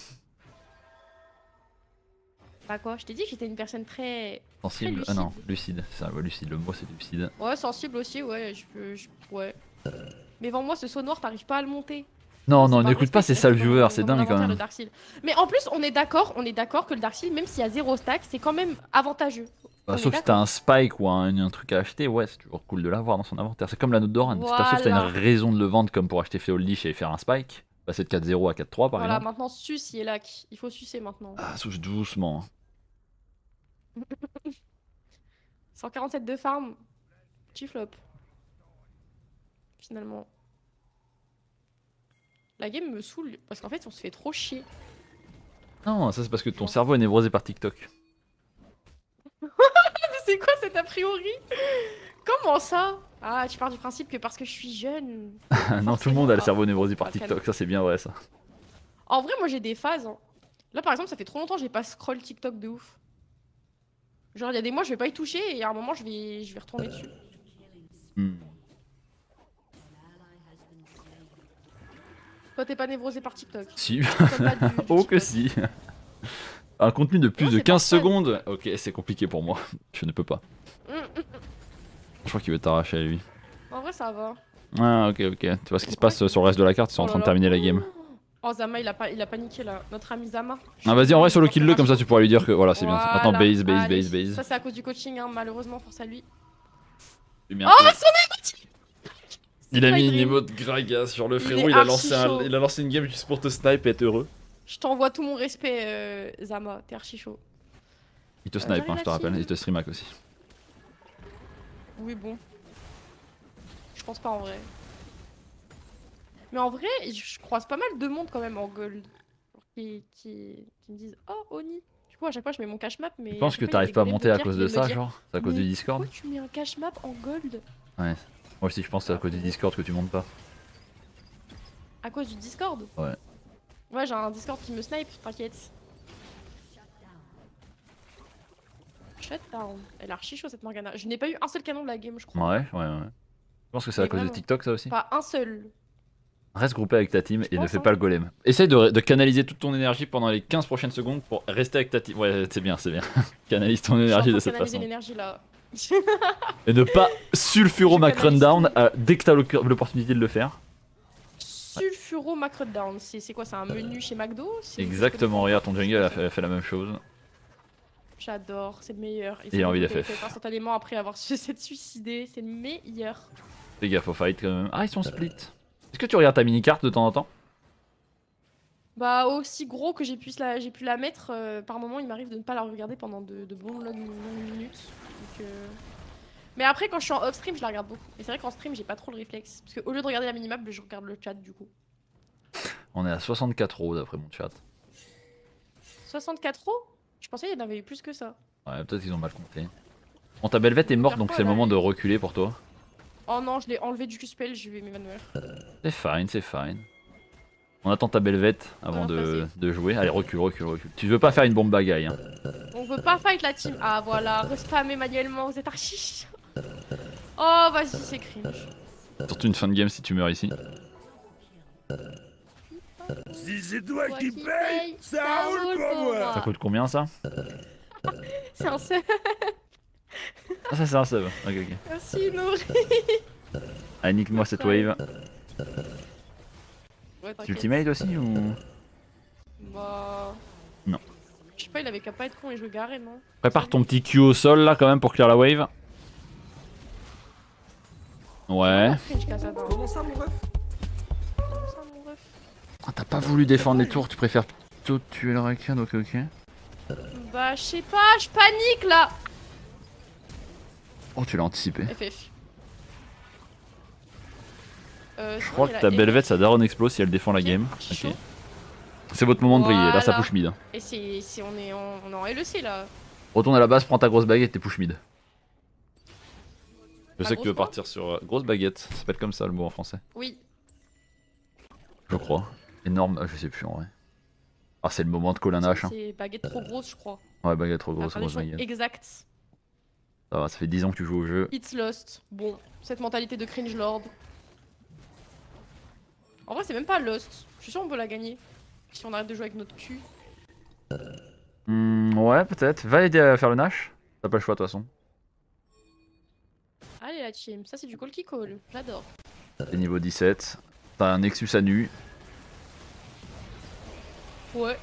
Bah quoi, je t'ai dit que j'étais une personne très. Sensible? Très Ah non, lucide. C'est ça, ouais, lucide. Le mot c'est lucide. Ouais, sensible aussi, ouais. Ouais. Mais vends-moi ce saut noir, t'arrives pas à le monter. Non, C'est non, pas n'écoute pas respect, ces sales reste dans viewers, c'est mon dingue quand inventaire, le même. Dark Seal. Mais en plus, on est d'accord que le Dark Seal, même s'il y a 0 stack, c'est quand même avantageux. Bah, On est sauf si t'as d'accord. un spike ou un truc à acheter, ouais, c'est toujours cool de l'avoir dans son inventaire. C'est comme l'anneau de Doran. Sauf si t'as une Voilà. raison de le vendre comme pour acheter Féol Lich et faire un spike, passer de 4-0 à 4-3 par Voilà, exemple. maintenant suce, il est là. Il faut sucer maintenant. Ah, souche doucement. 147 de farm. Petit flop. Finalement. La game me saoule parce qu'en fait on se fait trop chier. Non, ça c'est parce que ton cerveau est névrosé par TikTok. Mais c'est quoi cet a priori? Comment ça? Ah, tu pars du principe que parce que je suis jeune. Non, tout le monde a le Ah. cerveau névrosé par Ah, TikTok, calme. ça c'est bien vrai ça. En vrai, moi j'ai des phases. Hein. Là par exemple, ça fait trop longtemps que j'ai pas scroll TikTok de ouf. Genre, il y a des mois, je vais pas y toucher et à un moment, je vais retourner dessus. Hmm. Toi, t'es pas névrosé par TikTok. Si. Tu consommes pas du Oh que TikTok. si. Un contenu de plus Non, de c'est 15 pas ça. secondes. Ok, c'est compliqué pour moi. Je ne peux pas. Je crois qu'il veut t'arracher à lui. En vrai, ça va. Ah ok ok. Tu vois ce qui se passe sur le reste de la carte, ils sont en Oh train là de là. terminer la game. Oh, Zama, il a paniqué là. Notre ami Zama. Ah vas-y en vrai solo kill le comme ça tu pourras lui dire que voilà c'est bien. Voilà. Maintenant base base Allez. base base. Ça, c'est à cause du coaching, hein, malheureusement, force à lui. J'ai mis un Oh, peu- son émoji! Il a mis Side une dream. emote Gragas sur le Il frérot, est il a, archi chaud. il a lancé une game juste pour te snipe et être heureux. Je t'envoie tout mon respect, Zama. T'es archi chaud. Il te snipe, j'avais hein, la je te rappelle, team. il te streamac aussi. Oui, bon. Je pense pas en vrai. Mais en vrai, je croise pas mal de monde quand même en gold. Genre qui me disent oh, Oni. Du coup, à chaque fois, je mets mon cash map. Mais Tu penses à chaque que fois, il y a t'arrives des pas à golems monter à pierre cause qui de viennent me ça, dire, genre C'est à cause mais du Discord pourquoi tu mets un cash map en gold? Ouais. Moi aussi je pense que c'est à cause du Discord que tu montes pas. À cause du Discord? Ouais. Ouais, j'ai un Discord qui me snipe, t'inquiète. Shutdown. Elle est archi chaud cette Morgana. Je n'ai pas eu un seul canon de la game, je crois. Ouais, ouais, ouais. Je pense que c'est à Mais cause de vraiment. TikTok ça aussi. Pas un seul. Reste groupé avec ta team et ne pense, fais hein. pas le golem. Essaye de canaliser toute ton énergie pendant les 15 prochaines secondes pour rester avec ta team. Ouais, c'est bien, c'est bien. Canalise ton énergie de Je suis en train cette de canaliser façon. l'énergie là. Et ne pas sulfuro Je mac canalise rundown tout. dès que t'as l'opportunité de le faire. Sulfuro Macrodown, c'est quoi? C'est un menu chez McDo? Exactement, regarde ton jungle a fait la même chose. J'adore, c'est le meilleur. Il a envie de d'FF. instantanément après avoir s'être suicidé, c'est le meilleur. Fais gaffe au fight quand même. Ah, ils sont split. Est-ce que tu regardes ta mini-carte de temps en temps? Bah aussi gros que j'ai pu la mettre, par moment il m'arrive de ne pas la regarder pendant de longues minutes. Donc, mais après quand je suis en off stream je la regarde beaucoup. Et c'est vrai qu'en stream j'ai pas trop le réflexe. Parce qu'au lieu de regarder la minimap, je regarde le chat du coup. On est à 64 euros d'après mon chat. 64 euros? Je pensais qu'il y en avait eu plus que ça. Ouais, peut-être qu'ils ont mal compté. Bon, ta belvette est morte donc c'est le moment de reculer pour toi. Oh non, je l'ai enlevé du Q-spell, je vais m'évanouir. C'est fine, c'est fine. On attend ta belvette avant Voilà, de jouer. Allez, recule, recule, recule. Tu veux pas faire une bombe bagaille, hein. On veut pas fight la team. Ah voilà, respammer manuellement, vous êtes archi. Oh vas-y, c'est cringe. Surtout une fin de game si tu meurs ici. Si c'est toi Toi qui qui paye, paye, ça roule pour moi. Ça coûte combien ça? C'est un seul. Ah, ça c'est un sub. Ok, ok. Merci Nouri. Allez, nique-moi cette wave. Ouais, Tu t'inquiète. ultimate aussi ou. Bah. Non. Je sais pas, il avait qu'à pas être con et jouer Garen, non? Prépare ton petit Q au sol là quand même pour clear la wave. Ouais. Ah, cringe, Kazada. Comment ça, mon ref? Comment ça, mon ref? Ah, t'as pas voulu défendre les tours, tu préfères plutôt tuer le Rakan, ok ok. Bah, je sais pas, je panique là. Oh, tu l'as anticipé. FF. Je crois que ta belvette sa daronne explose si elle défend la game. Ok. C'est votre moment de briller, là ça Voilà. push mid. Et on est en LEC là. Retourne à la base, prends ta grosse baguette et push mid. Je Ma sais que tu veux grosse quoi partir sur grosse baguette, ça s'appelle comme ça le mot en français. Oui. Je crois. Énorme, je sais plus en vrai. Ah, c'est le moment de Colin Nash. Hein. C'est baguette trop grosse, je crois. Ouais, baguette trop La grosse, grosse traduction baguette. exacte. Ça va, ça fait 10 ans que tu joues au jeu. It's lost. Bon, cette mentalité de cringe lord. En vrai, c'est même pas lost. Je suis sûr on peut la gagner. Si on arrête de jouer avec notre cul. Ouais, peut-être. Va aider à faire le Nash. T'as pas le choix de toute façon. Allez la team, ça c'est du call qui call. J'adore. T'es niveau 17. T'as un Nexus à nu. Ouais.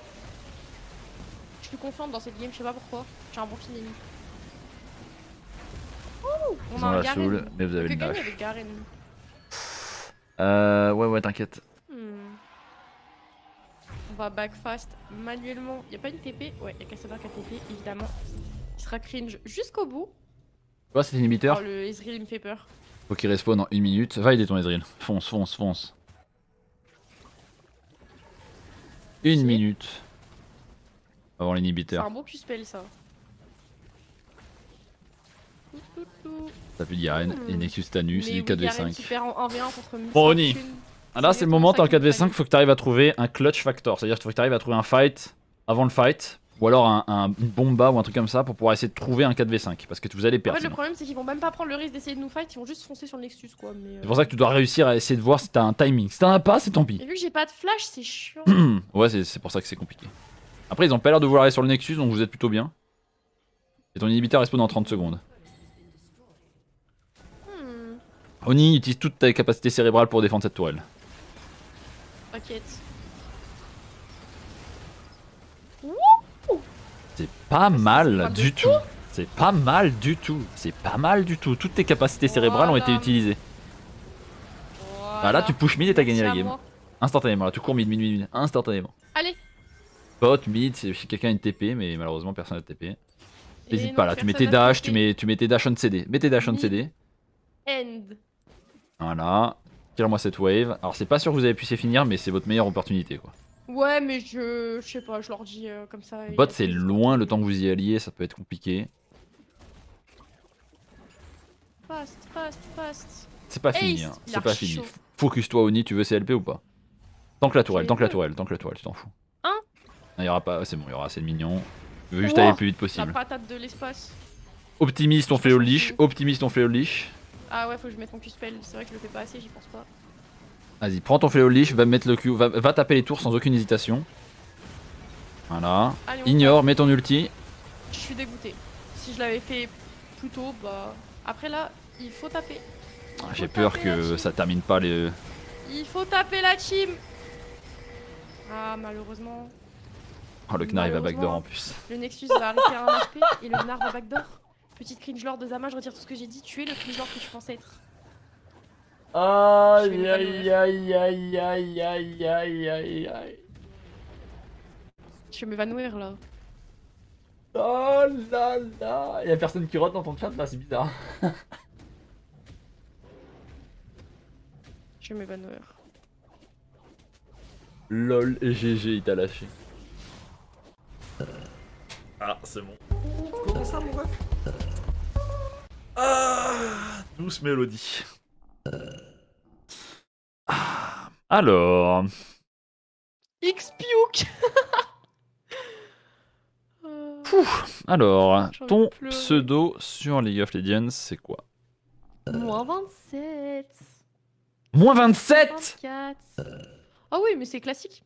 Je suis confiante dans cette game, je sais pas pourquoi. J'ai un bon feeling. Ouh, on Ils a ont un la Garen. soul, mais vous avez Que le gagner dash. avec Garen. Ouais, t'inquiète. On va back fast manuellement. Y'a pas une TP? Ouais, y'a Cassadin qui a TP, évidemment. Il sera cringe jusqu'au bout. Tu vois cet inhibiteur? Oh, le Ezreal il me fait peur. Faut qu'il respawn en 1 minute. Va aider ton Ezreal. Fonce, fonce, fonce. 1 Ok. minute. Avant C'est l'inhibiteur. un beau Q-spell ça. T'as plus de Garen, et Nexus Tanu, c'est Mais du oui, Garen 4v5. qui perd en 1v1 contre Miss Bon, Oni. Fortune. Ah, là, c'est le moment, t'es en 4v5, faut que t'arrives à trouver un clutch factor. C'est-à-dire qu'il faut que t'arrives à trouver un fight avant le fight. Ou alors une bomba ou un truc comme ça pour pouvoir essayer de trouver un 4v5. Parce que vous allez En perdre. fait, le sinon. problème, c'est qu'ils vont même pas prendre le risque d'essayer de nous fight, ils vont juste foncer sur le Nexus quoi. C'est pour ça que tu dois réussir à essayer de voir si t'as un timing. Si t'en as pas, c'est tant pis. Et vu que j'ai pas de flash, c'est chiant. Ouais, c'est pour ça que c'est compliqué. Après, ils ont pas l'air de vouloir aller sur le Nexus, donc vous êtes plutôt bien. Et ton inhibiteur respawn dans 30 secondes. Oni utilise toute ta capacité cérébrale pour défendre cette tourelle. T'inquiète. C'est pas mal pas du de tout. C'est pas mal du tout. C'est pas mal du tout. Toutes tes capacités cérébrales ont été Voilà. utilisées. Voilà. Bah là, tu pushes mid et t'as gagné C'est la à game. moi. Instantanément. Là, tu cours mid, instantanément. Allez. Bot, mid, si quelqu'un a une TP, mais malheureusement personne n'a TP. Et N'hésite non, pas là, tu mets tes personne n'a dash, TP. tu mets tes dash on CD. Mets tes dash on Mid. CD. End. Voilà. Tire-moi cette wave. Alors, c'est pas sûr que vous avez pu finir, mais c'est votre meilleure opportunité quoi. Ouais, mais je sais pas, je leur dis comme ça. Bot, c'est loin, le temps que vous y alliez, ça peut être compliqué. Fast, fast, fast. C'est pas Ace, fini, hein. il C'est a pas fini. chaud. Focus-toi, Oni, tu veux CLP ou pas? Tank la tourelle, Je tank la veux. tourelle, tank la tourelle, tu t'en fous. Hein? Il y aura pas, c'est bon, il y aura assez de minions. Tu veux juste Ouah, aller le plus vite La possible. patate de l'espace. Optimise ton fléau de liche, optimise ton fléau de liche. Ah ouais, faut que je mette mon Q-spell. C'est vrai que je le fais pas assez, j'y pense pas. Vas-y, prends ton fléau de liche, va mettre le Q, va taper les tours sans aucune hésitation. Voilà. Allez, on Ignore, mets ton ulti. Je suis dégoûtée. Si je l'avais fait plus tôt, bah. Après là, il faut taper. J'ai peur taper la que team. ça termine pas les. Il faut taper la team. Ah, malheureusement. Oh, le Knar il va Malheureusement. backdoor en plus. Le Nexus va arrêter à 1 HP et le Gnar va backdoor. Petite cringe lord de Zama, je retire tout ce que j'ai dit. Tu es le cringe lord que tu pensais être. Aïe aïe, aïe aïe aïe aïe aïe aïe aïe. Je vais m'évanouir là. Oh là là. Y'a personne qui rote dans ton chat là, c'est bizarre. Je vais m'évanouir. LOL et GG il t'a lâché. Ah c'est bon. Comment ça, mon ref? Ah, douce mélodie. Ah, alors, X-Puke. alors, J'ai envie ton de pleurer. pseudo sur League of Legends c'est quoi? Moins 27. Moins 27. 24. Ah oui, mais c'est classique.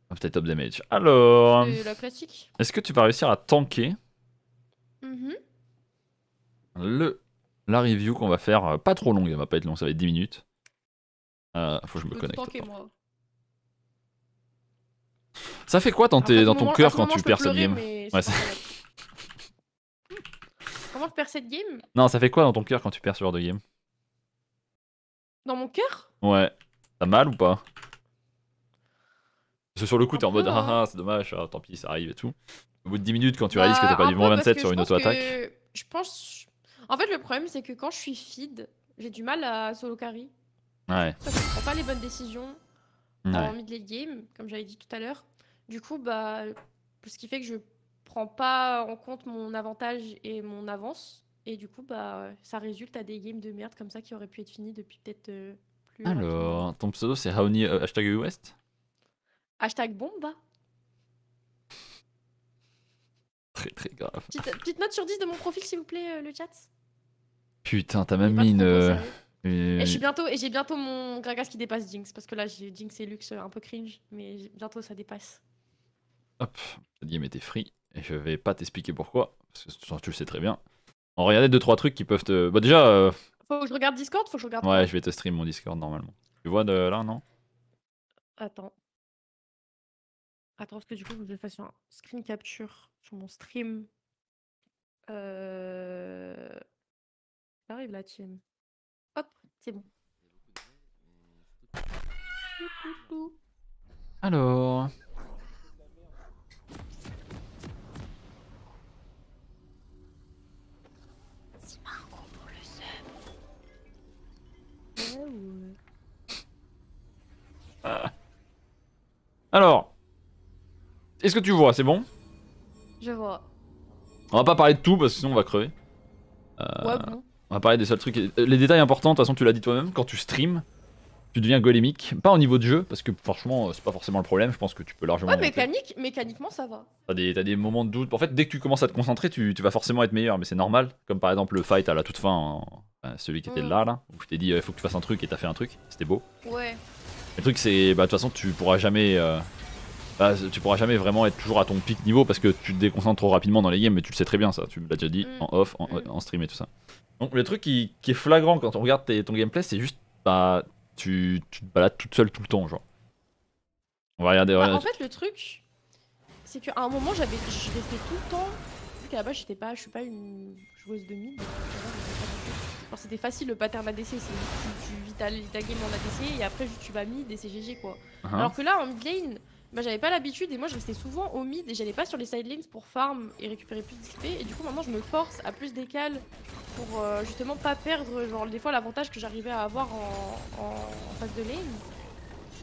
Ah, peut-être top damage. Alors, C'est la classique. est-ce que tu vas réussir à tanker Mhm. la review qu'on va faire, pas trop longue, elle va pas être longue, ça va être 10 minutes. Faut que je me Je peux tout connecte. tanker, attends. moi. Ça fait quoi dans, Après, à dans ce ton moment- cœur à ce quand moment, tu je peux perds cette pleurer, game? mais Ouais, c'est pas grave. Comment je perds cette game? Non, ça fait quoi dans ton cœur quand tu perds ce genre de game? Dans mon cœur? Ouais. T'as mal ou pas? Parce que sur le coup, Un t'es en mode peu, hein. ah c'est dommage, ah, tant pis, ça arrive et tout. Au bout de 10 minutes, quand tu réalises que t'as Bah, pas un du peu, moins parce 27 que sur je une pense auto-attaque. que- Je pense. En fait, le problème, c'est que quand je suis feed, j'ai du mal à solo carry. Ouais. Parce que je prends pas les bonnes décisions en Ouais. mid late game, comme j'avais dit tout à l'heure. Du coup, bah, ce qui fait que je prends pas en compte mon avantage et mon avance. Et du coup, bah, ça résulte à des games de merde comme ça qui auraient pu être finis depuis peut-être plus rapidement. Alors, ton pseudo c'est Raoni hashtag West? Hashtag bomba. Très très grave. Petite note sur 10 de mon profil, s'il vous plaît, le chat. Putain, t'as Il est même pas mis trop beau, une. sérieux. une- Et j'ai bientôt mon Gragas qui dépasse Jinx. Parce que là, j'ai Jinx et Lux un peu cringe. Mais bientôt, ça dépasse. Hop, cette game était free. Et je vais pas t'expliquer pourquoi. Parce que tu le sais très bien. On regardait 2-3 trucs qui peuvent te. Bah, déjà, Faut que je regarde Discord, faut que je regarde. ouais, je vais te stream mon Discord normalement. Tu vois de là, non? Attends. Attends, parce que du coup, je vais faire un screen capture sur mon stream. Arrive la tienne. Hop, c'est bon. Alors. C'est Marco pour le sub. Ouais, ouais. Alors. Est-ce que tu vois, c'est bon? Je vois. On va pas parler de tout parce que sinon on va crever. Ouais, bon. On va parler des seuls trucs. Les détails importants, de toute façon, tu l'as dit toi-même, quand tu stream, tu deviens golémique. Pas au niveau de jeu, parce que franchement, c'est pas forcément le problème. Je pense que tu peux largement. Ouais, monter. mécaniquement, ça va. T'as des moments de doute. En fait, dès que tu commences à te concentrer, tu vas forcément être meilleur, mais c'est normal. Comme par exemple le fight à la toute fin, enfin, celui qui était là, où je t'ai dit, il faut que tu fasses un truc et t'as fait un truc. C'était beau. Ouais. Le truc, c'est, bah, de toute façon, tu pourras jamais vraiment être toujours à ton pic niveau parce que tu te déconcentres trop rapidement dans les games, mais tu le sais très bien, ça. Tu me l'as déjà dit en off, en stream et tout ça. Donc, le truc qui est flagrant quand on regarde ton gameplay, c'est juste, bah, tu te balades toute seule tout le temps, genre. On va regarder. Bah, en fait, le truc, c'est qu'à un moment, je restais tout le temps. Vu qu'à la base, je suis pas une joueuse de mid. Alors, c'était facile le pattern ADC, c'est tu vis ta game en ADC et après tu vas mid et c'est GG quoi. Alors que là, en mid lane, bah, j'avais pas l'habitude et moi je restais souvent au mid et j'allais pas sur les side lanes pour farm et récupérer plus d'XP. Et du coup, maintenant, je me force à plus décal pour justement pas perdre, genre, des fois, l'avantage que j'arrivais à avoir en phase de lane.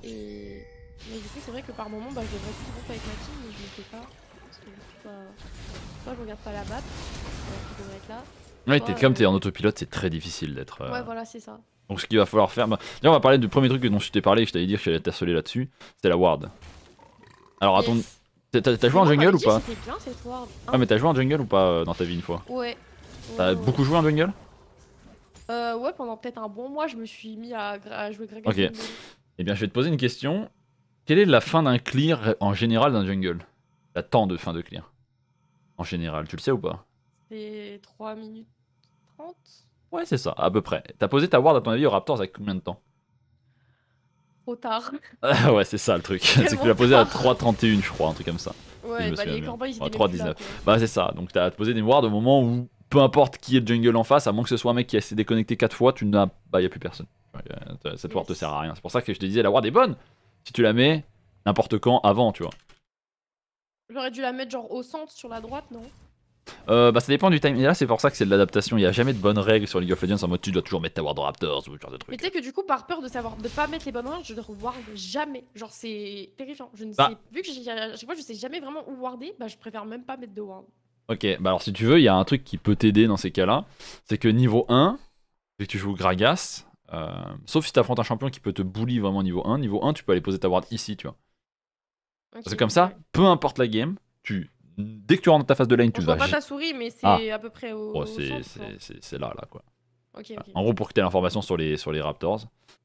Et. Mais du coup, c'est vrai que par moment, bah, je devrais plus groupe avec ma team, mais je le fais pas. Parce que du coup, soit je regarde pas la map, qui devrait être là. Ouais, soit, comme t'es en autopilote, c'est très difficile d'être. Ouais, voilà, c'est ça. Donc, ce qu'il va falloir faire. Bah... D'ailleurs, on va parler du premier truc dont je t'ai parlé et que je t'avais dit que j'allais t'assoler là-dessus. C'était la ward. Alors, attends. T'as joué en jungle ou pas? C'était bien cette ward. Ah, mais t'as joué en jungle ou pas dans ta vie une fois? Ouais. T'as beaucoup joué en jungle? Ouais, pendant peut-être un bon mois, je me suis mis à jouer Greg. Ok. Eh bien, je vais te poser une question. Quelle est la fin d'un clear en général d'un jungle? La temps de fin de clear. En général, tu le sais ou pas? C'est 3 minutes 30. Ouais, c'est ça, à peu près. T'as posé ta ward à ton avis au Raptors avec combien de temps? Trop tard. Ah ouais, c'est ça le truc. C'est que tu l'as posé à 3,31 je crois, un truc comme ça. Ouais, bah les corbeaux ils étaient 3,19. Bah c'est ça, donc t'as posé des wards au moment où peu importe qui est le jungle en face, à moins que ce soit un mec qui a essayé de déconnecter 4 fois, tu n'as. Bah y'a plus personne. Cette ward te sert à rien. C'est pour ça que je te disais la ward est bonne. Si tu la mets n'importe quand avant, tu vois. J'aurais dû la mettre genre au centre sur la droite, non? Bah ça dépend du time. Et là c'est pour ça que c'est de l'adaptation. Il n'y a jamais de bonnes règles sur League of Legends en mode tu dois toujours mettre ta ward au Raptors ou ce genre de trucs. Mais tu sais que du coup par peur de pas mettre les bonnes wards, je ne ward jamais. Genre c'est terrifiant. Je ne Bah. sais, vu que à chaque fois je sais jamais vraiment où warder, bah je préfère même pas mettre de ward. Ok, bah alors si tu veux, il y a un truc qui peut t'aider dans ces cas-là. C'est que niveau 1, vu que tu joues Gragas, sauf si tu affrontes un champion qui peut te bully vraiment niveau 1, tu peux aller poser ta ward ici, tu vois. Okay, Parce que comme ça, peu importe la game, dès que tu rentres dans ta phase de lane, tu je vas. vois pas ta souris, mais c'est à peu près au centre. C'est là, quoi. Ok. En gros, pour que tu aies l'information sur les Raptors.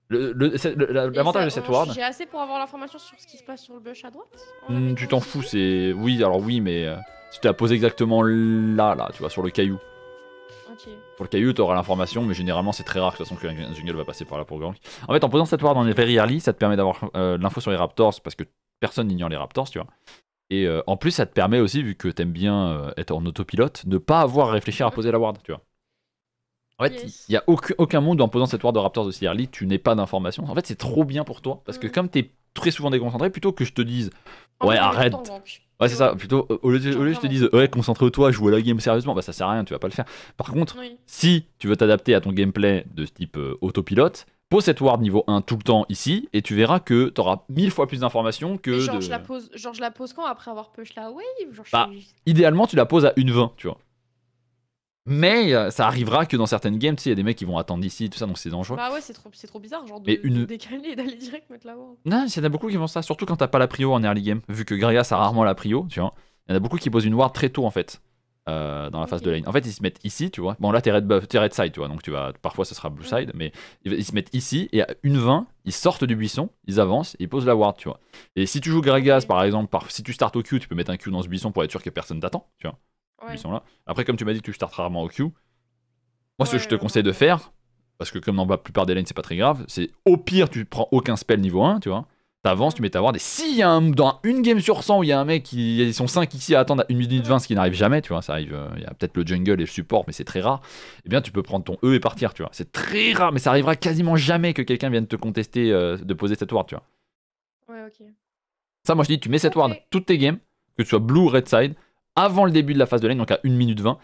L'avantage de cette ward. J'ai assez pour avoir l'information sur ce qui se passe sur le bush à droite? Tu t'en fous, c'est. Oui, alors oui, mais si tu l'as posé exactement là, tu vois, sur le caillou. Ok. Pour le caillou, tu auras l'information, mais généralement, c'est très rare de toute façon qu'un jungle va passer par là pour gank. En fait, en posant cette ward dans les very early, ça te permet d'avoir l'info sur les Raptors parce que personne n'ignore les Raptors, tu vois. Et en plus, ça te permet aussi, vu que t'aimes bien être en autopilote, de pas avoir à réfléchir à poser la ward, tu vois. En fait, il n'y a aucun monde où en posant cette ward de Raptors aussi early, tu n'es pas d'informations. En fait, c'est trop bien pour toi, parce que comme t'es très souvent déconcentré, plutôt que je te dise ouais, arrête. Ouais, c'est ça, plutôt au lieu que je te dise ouais, concentre-toi, joue à la game sérieusement, bah ça sert à rien, tu vas pas le faire. Par contre, si tu veux t'adapter à ton gameplay de ce type autopilote, pose cette ward niveau 1 tout le temps ici et tu verras que tu auras 1000 fois plus d'informations que. Genre, je la pose quand après avoir push la wave? Genre, idéalement, tu la poses à 1,20, tu vois. Mais ça arrivera que dans certaines games, tu sais, il y a des mecs qui vont attendre ici, tout ça, donc c'est dangereux. Bah ouais, c'est trop bizarre, genre de décaler et d'aller direct mettre la ward. Non, il y en a beaucoup qui font ça, surtout quand t'as pas la prio en early game, vu que Gragas a rarement la prio, tu vois. Il y en a beaucoup qui posent une ward très tôt en fait. Dans la phase de lane. En fait, ils se mettent ici, tu vois. Bon, là, t'es red side, tu vois. Donc, parfois, ça sera blue side. Mais ils se mettent ici et à 1,20, ils sortent du buisson, ils avancent et ils posent la ward, tu vois. Et si tu joues Gragas, par exemple, si tu startes au Q, tu peux mettre un Q dans ce buisson pour être sûr que personne t'attend, tu vois. Buisson-là. Après, comme tu m'as dit que tu startes rarement au Q, moi, ce que je te conseille de faire, parce que comme dans la plupart des lanes, c'est pas très grave, c'est au pire, tu prends aucun spell niveau 1, tu vois. T'avances, tu mets ta ward, et s'il y a dans une game sur 100 où il y a un mec, ils sont 5 ici à attendre à 1 minute 20, ce qui n'arrive jamais, tu vois, ça arrive, il y a peut-être le jungle et le support, mais c'est très rare, eh bien tu peux prendre ton E et partir, tu vois. C'est très rare, mais ça arrivera quasiment jamais que quelqu'un vienne te contester de poser cette ward, tu vois. Ouais, ok. Ça, moi je dis, tu mets cette ward toutes tes games, que tu sois blue ou red side, avant le début de la phase de lane, donc à 1 minute 20.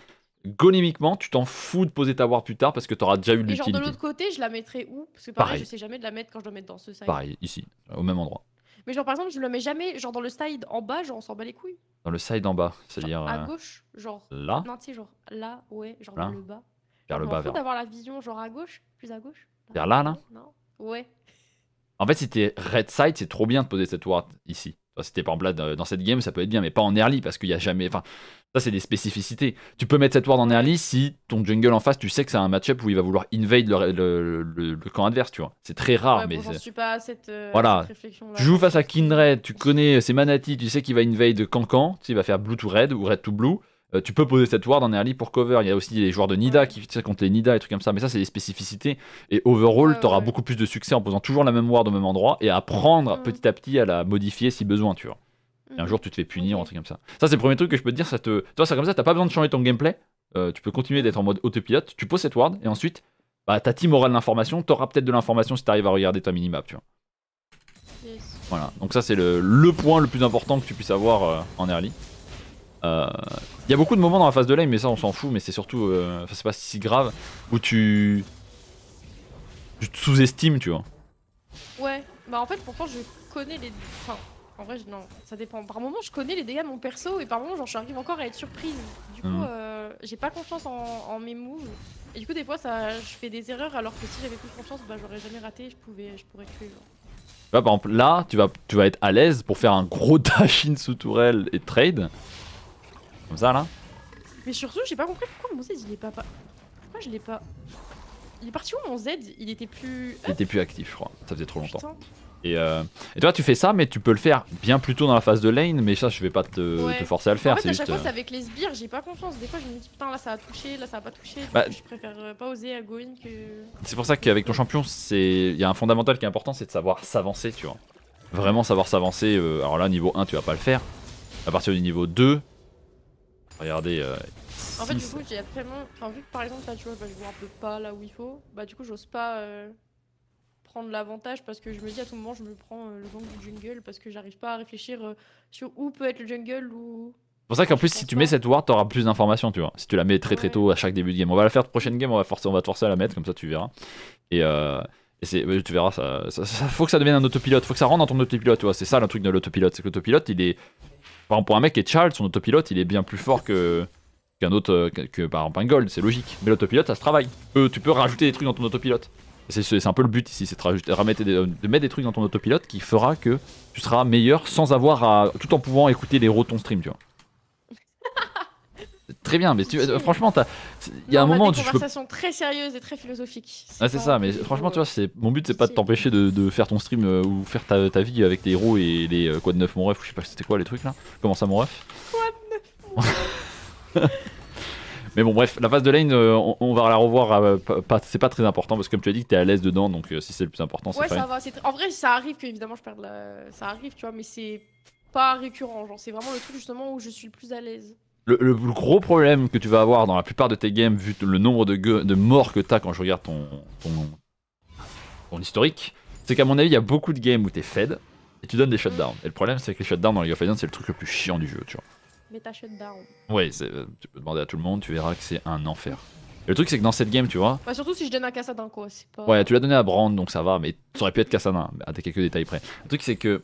Golémiquement, tu t'en fous de poser ta ward plus tard parce que tu auras déjà eu Et genre de l'utilité. l'autre côté, je la mettrais où? Parce que pareil, Pareil. je sais jamais de la mettre quand je dois mettre dans ce side. Pareil, ici, au même endroit. Mais genre par exemple, je le mets jamais genre dans le side en bas, genre on s'en bat les couilles. Dans le side en bas, c'est-à-dire Genre à gauche, genre. là, Non, tu sais, genre là, ouais, genre Là. vers le bas. vers le Je bas, m'en fous vers d'avoir la vision genre à gauche, plus à gauche. Vers là, là? Non. Ouais. En fait, si t'es red side, c'est trop bien de poser cette ward ici. Enfin, si t'es par exemple là, dans cette game, ça peut être bien, mais pas en early parce qu'il y a jamais. Enfin, ça, c'est des spécificités. Tu peux mettre cette ward en early si ton jungle en face, tu sais que c'est un match-up où il va vouloir invade le camp adverse, tu vois. C'est très rare, Ouais, mais. bon, j'en suis pas à cette, Voilà. cette réflexion-là. Tu joues face à Kindred, tu connais ses Manati, tu sais qu'il va invade Cancan, tu sais, il va faire blue to red ou red to blue. Tu peux poser cette ward en early pour cover. Il y a aussi les joueurs de Nida qui tirent contre les Nida et trucs comme ça. Mais ça, c'est des spécificités. Et overall, Ouais, t'auras ouais. beaucoup plus de succès en posant toujours la même ward au même endroit et apprendre petit à petit à la modifier si besoin, tu vois. Et un jour, tu te fais punir ou un truc comme ça. Ça, c'est le premier truc que je peux te dire. Toi, c'est comme ça, t'as pas besoin de changer ton gameplay. Tu peux continuer d'être en mode autopilote. Tu poses cette ward et ensuite, bah, ta team aura de l'information. T'auras peut-être de l'information si t'arrives à regarder ta minimap, tu vois. Yes. Voilà, donc ça c'est le point le plus important que tu puisses avoir en early. Il y a beaucoup de moments dans la phase de lane, mais ça on s'en fout, mais c'est surtout, c'est pas si grave, où tu te sous-estimes, tu vois. Ouais, bah en fait, pourtant, je connais les. Enfin, en vrai, non, ça dépend. Par moment, je connais les dégâts de mon perso, et par moment, genre, j'arrive encore à être surprise. Du coup, j'ai pas confiance en mes moves. Et du coup, des fois, je fais des erreurs, alors que si j'avais plus confiance, bah j'aurais jamais raté, je pourrais tuer. Genre. Là, par exemple, là, tu vas être à l'aise pour faire un gros dash-in sous tourelle et trade. Comme ça, là. Mais surtout, j'ai pas compris pourquoi mon Z il est pas. Pourquoi je l'ai pas. Il est parti où mon Z? Il était plus. Il était plus actif, je crois. Ça faisait trop longtemps. Putain. Et toi, tu fais ça, mais tu peux le faire bien plus tôt dans la phase de lane. Mais ça, je vais pas te forcer à le faire. En fait, C'est à juste. chaque fois, c'est avec les sbires, j'ai pas confiance. Des fois, je me dis putain, là ça a touché, là ça a pas touché. Bah, Je préfère pas oser à go in que. C'est pour ça qu'avec ton champion, il y a un fondamental qui est important, c'est de savoir s'avancer, tu vois. Vraiment savoir s'avancer. Alors là, niveau 1, tu vas pas le faire. À partir du niveau 2, regardez. En fait, du coup, j'ai tellement. Enfin, vu que par exemple, là, tu vois, bah, je vois un peu pas là où il faut, bah, du coup, j'ose pas prendre l'avantage parce que je me dis à tout moment, je me prends le gang du jungle parce que j'arrive pas à réfléchir sur où peut être le jungle ou. C'est pour ça qu'en plus, si tu mets cette ward, t'auras plus d'informations, tu vois. Si tu la mets très très tôt à chaque début de game. On va la faire de prochaine game, on va te forcer à la mettre, comme ça tu verras. Et tu verras, faut que ça devienne un autopilote, faut que ça rentre dans ton autopilote, tu vois. C'est ça le truc de l'autopilote, c'est que l'autopilote, il est. Par exemple, pour un mec qui est Charles, son autopilote, il est bien plus fort qu'un autre, que par exemple un Gold, c'est logique. Mais l'autopilote, ça se travaille. Tu peux rajouter des trucs dans ton autopilote. C'est un peu le but ici, c'est de mettre des trucs dans ton autopilote qui fera que tu seras meilleur sans avoir à. Tout en pouvant écouter les héros de ton stream, tu vois. Très bien, mais franchement, il y a un moment où tu. C'est une conversation très sérieuse et très philosophique. Ouais, c'est ça, mais franchement, tu vois, mon but c'est pas de t'empêcher de faire ton stream ou faire ta vie avec tes héros et les quoi de 9 mon ref, ou je sais pas c'était quoi les trucs là. Comment ça mon ref? Quoi de 9 mon ref? Mais bon, bref, la phase de lane, on va la revoir. C'est pas très important parce que comme tu as dit que t'es à l'aise dedans, donc si c'est le plus important, c'est ouais, fine. ça va. En vrai, ça arrive que évidemment je perde ça arrive, tu vois, mais c'est pas récurrent. Genre, c'est vraiment le truc justement où je suis le plus à l'aise. Le gros problème que tu vas avoir dans la plupart de tes games, vu le nombre de morts que t'as quand je regarde ton historique, c'est qu'à mon avis, il y a beaucoup de games où t'es fed et tu donnes des shutdowns. Et le problème, c'est que les shutdowns dans League of Legends, c'est le truc le plus chiant du jeu, tu vois. Mais t'as shutdown. Ouais, tu peux demander à tout le monde, tu verras que c'est un enfer. Et le truc, c'est que dans cette game, tu vois. Bah, surtout si je donne un Kassadin, quoi. C'est pas. Ouais, tu l'as donné à Brand, donc ça va, mais ça aurait pu être Kassadin, à quelques détails près. Le truc, c'est que.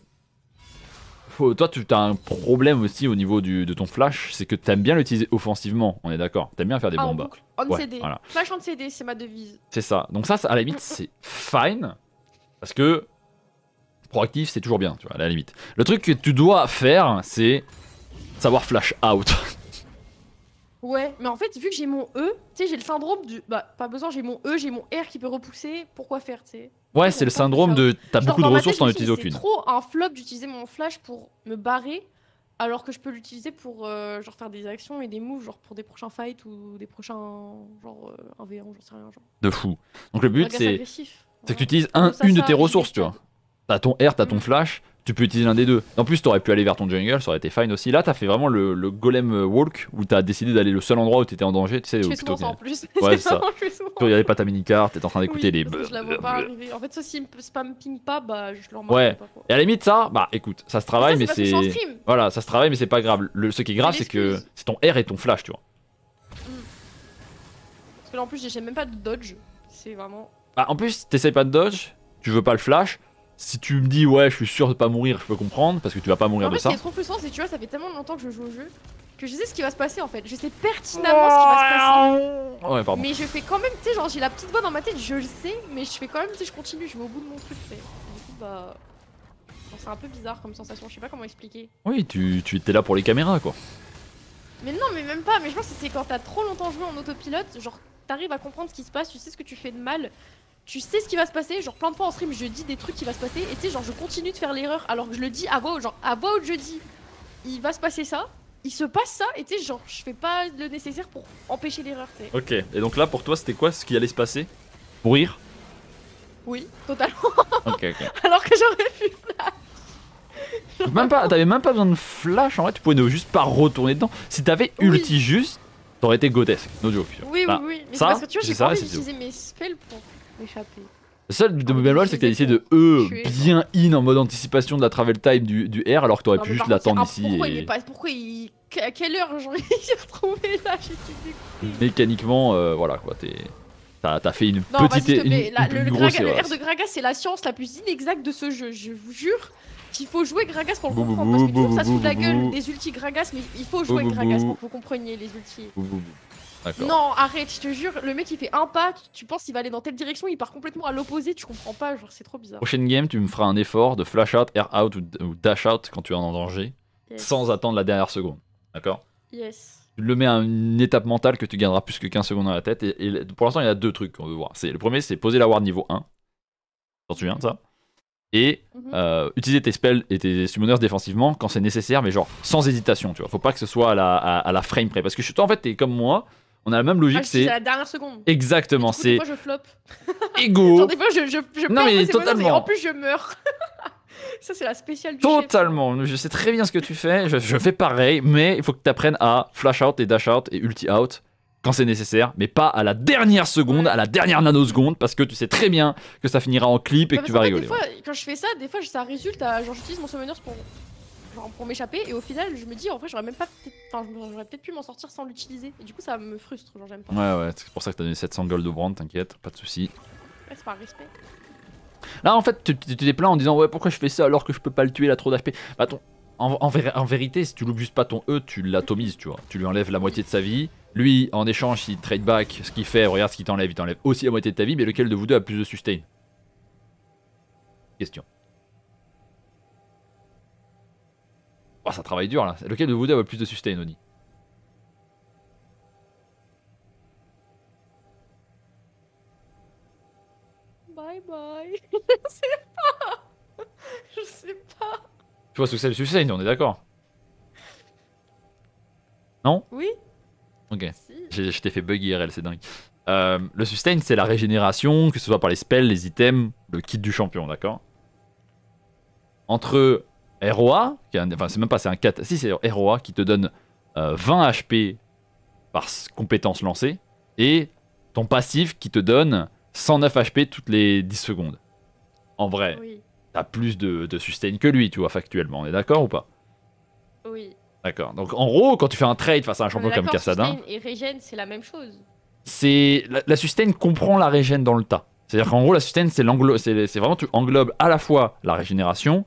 Toi, tu as un problème aussi au niveau de ton flash, c'est que t'aimes bien l'utiliser offensivement, on est d'accord. T'aimes bien faire des en bombes. boucle. On Ouais, CD. voilà. Flash on CD, c'est ma devise. C'est ça. Donc ça, à la limite, c'est fine. Parce que proactif, c'est toujours bien, tu vois, à la limite. Le truc que tu dois faire, c'est savoir flash out. Ouais, mais en fait, vu que j'ai mon E, tu sais, j'ai le syndrome du. Bah, pas besoin, j'ai mon E, j'ai mon R qui peut repousser. Pourquoi faire, tu sais? Ouais, c'est le syndrome de t'as beaucoup de ressources, t'en utilises aucune. C'est trop un flop d'utiliser mon flash pour me barrer, alors que je peux l'utiliser pour genre faire des actions et des moves, genre pour des prochains fights ou des prochains. Genre 1v1, j'en sais rien. Genre. De fou. Donc le but, c'est agressif. que tu utilises Ça, une de ça tes arrive ressources, tu des vois. T'as ton R, t'as ton Mhm. flash, tu peux utiliser l'un des deux. En plus, t'aurais pu aller vers ton jungle, ça aurait été fine aussi. Là, t'as fait vraiment le golem walk où t'as décidé d'aller le seul endroit où t'étais en danger, tu sais, Je où fais plutôt souvent ça que. en plus. Ouais, c'est ça. vraiment, je fais souvent. Tu regardais pas ta mini-carte, t'étais en train d'écouter Oui, les. parce que je la vois pas arriver. En fait, ça, s'il me spam ping pas, bah je le remarque Ouais. pas. Quoi. Et à la limite, ça, bah écoute, ça se travaille, mais Ça, parce que je suis en c'est. stream. Voilà, ça se travaille, mais c'est pas grave. Ce qui est grave, C'est c'est que l'excuse. c'est ton R et ton flash, tu vois. Parce que là, en plus, j'ai même pas de dodge. C'est vraiment. Bah, en plus, t'essayes pas de dodge, tu veux pas le flash. Si tu me dis, ouais, je suis sûr de pas mourir, je peux comprendre, parce que tu vas pas mourir En de fait, ce ça. qui est trop frustrant, c'est que tu vois, ça fait tellement longtemps que je joue au jeu que je sais ce qui va se passer en fait. Je sais pertinemment ce qui va se passer. Ouais, pardon. Mais je fais quand même, tu sais, genre j'ai la petite voix dans ma tête, je le sais, mais je fais quand même, tu sais, je continue, je vais au bout de mon truc, tu sais. Du coup, bah. genre, c'est un peu bizarre comme sensation, je sais pas comment expliquer. Oui, tu étais là pour les caméras, quoi. Mais non, mais même pas, mais je pense que c'est quand t'as trop longtemps joué en autopilote, genre t'arrives à comprendre ce qui se passe, tu sais ce que tu fais de mal, tu sais ce qui va se passer, genre plein de fois en stream je dis des trucs qui va se passer, et tu sais, genre je continue de faire l'erreur alors que je le dis à voix haute, genre à voix haute je dis, il va se passer ça, il se passe ça, et tu sais, genre je fais pas le nécessaire pour empêcher l'erreur, tu sais. Ok, et donc là, pour toi, c'était quoi ce qui allait se passer? Mourir? Oui, totalement, Ok, ok. alors que j'aurais pu. Donc même pas, t'avais même pas besoin de flash en vrai, tu pouvais ne juste pas retourner dedans. Si t'avais Oui. ulti juste, t'aurais été grotesque, no joke. Oui, Bah, oui, oui, mais ça, c'est parce que tu vois, c'est j'ai ça, pas envie c'est d'utiliser mes spells pour m'échapper. Le seul de Ah, bémol, c'est que t'as essayé de tuer, bien in en mode anticipation de la travel time du R alors que t'aurais Non, pu mais juste par contre, l'attendre c'est ici pourquoi il et est pas. Pourquoi il. À quelle heure genre, il s'est retrouvé là? J'étais dégoûtée. mécaniquement, voilà quoi, t'as fait une Non, vas-y, petite s'il te plaît. Là, une grosse le erreur. R de Gragas, c'est la science la plus inexacte de ce jeu. Je vous jure qu'il faut jouer Gragas pour le Bou, bou, comprendre. Parce que bou, toujours ça se bou, fout de la bou, gueule bou. des ultis Gragas, mais il faut jouer Bou, bou, Gragas bou. pour que vous compreniez les ultis. D'accord. Non, arrête, je te jure, le mec il fait un pas, tu penses qu'il va aller dans telle direction, il part complètement à l'opposé, tu comprends pas, genre c'est trop bizarre. Prochaine game, tu me feras un effort de flash out, air out ou dash out quand tu es en danger, Yes. sans attendre la dernière seconde. D'accord? Yes. Tu le mets à une étape mentale que tu gagneras plus que 15 secondes dans la tête. Et pour l'instant, il y a deux trucs qu'on veut voir. Le premier, c'est poser la ward niveau 1. T'en souviens de ça? Et Mhm. utiliser tes spells et tes summoners défensivement quand c'est nécessaire, mais genre sans hésitation, tu vois. Faut pas que ce soit à la frame près. Parce que toi, en fait, t'es comme moi. On a la même Ah, logique, je dis c'est à la dernière seconde. exactement, Et du coup, des c'est fois je flop. ego. Genre des fois je Non, perds mais mes summoners et totalement. en plus je meurs. Ça c'est la spéciale du chef. Totalement, je sais très bien ce que tu fais, je fais pareil, mais il faut que tu apprennes à flash out et dash out et ulti out quand c'est nécessaire, mais pas à la dernière seconde, Ouais. à la dernière nanoseconde, parce que tu sais très bien que ça finira en clip et Bah, que tu parce vas qu'en fait, rigoler. des fois, quand je fais ça, des fois ça résulte à genre j'utilise mon summoners pour m'échapper et au final je me dis en vrai j'aurais même pas enfin j'aurais peut-être pu m'en sortir sans l'utiliser et du coup ça me frustre, genre j'aime pas. Ouais, c'est pour ça que t'as donné 700 gold de brand, t'inquiète, pas de soucis. Ouais, c'est par respect. Là en fait, tu t'es plaint en disant ouais, pourquoi je fais ça alors que je peux pas le tuer, il a trop d'HP. Bah, en vérité, si tu loupes juste pas ton E, tu l'atomises, tu vois. Tu lui enlèves la moitié de sa vie. Lui, en échange, il trade back ce qu'il fait, regarde ce qu'il t'enlève, il t'enlève aussi la moitié de ta vie, mais lequel de vous deux a plus de sustain? Question. Oh, ça travaille dur là. Lequel de vous deux a le plus de sustain, Oni? Bye bye. Je sais pas. Je sais pas. Tu vois ce que c'est le sustain, on est d'accord? Oui. Ok. Si. Je t'ai fait bug IRL, c'est dingue. Le sustain, c'est la régénération, que ce soit par les spells, les items, le kit du champion, d'accord? Entre ROA, enfin c'est même pas, c'est un 4, si c'est ROA qui te donne 20 HP par compétence lancée, et ton passif qui te donne 109 HP toutes les 10 secondes. En vrai, Oui. t'as plus de sustain que lui, tu vois, factuellement, on est d'accord ou pas? Oui. D'accord. Donc en gros, quand tu fais un trade face à un On champion est comme d'accord, Kassadin, sustain et regen c'est la même chose. c'est la sustain comprend la régène dans le tas. C'est-à-dire qu'en gros la sustain c'est vraiment tu englobes à la fois la régénération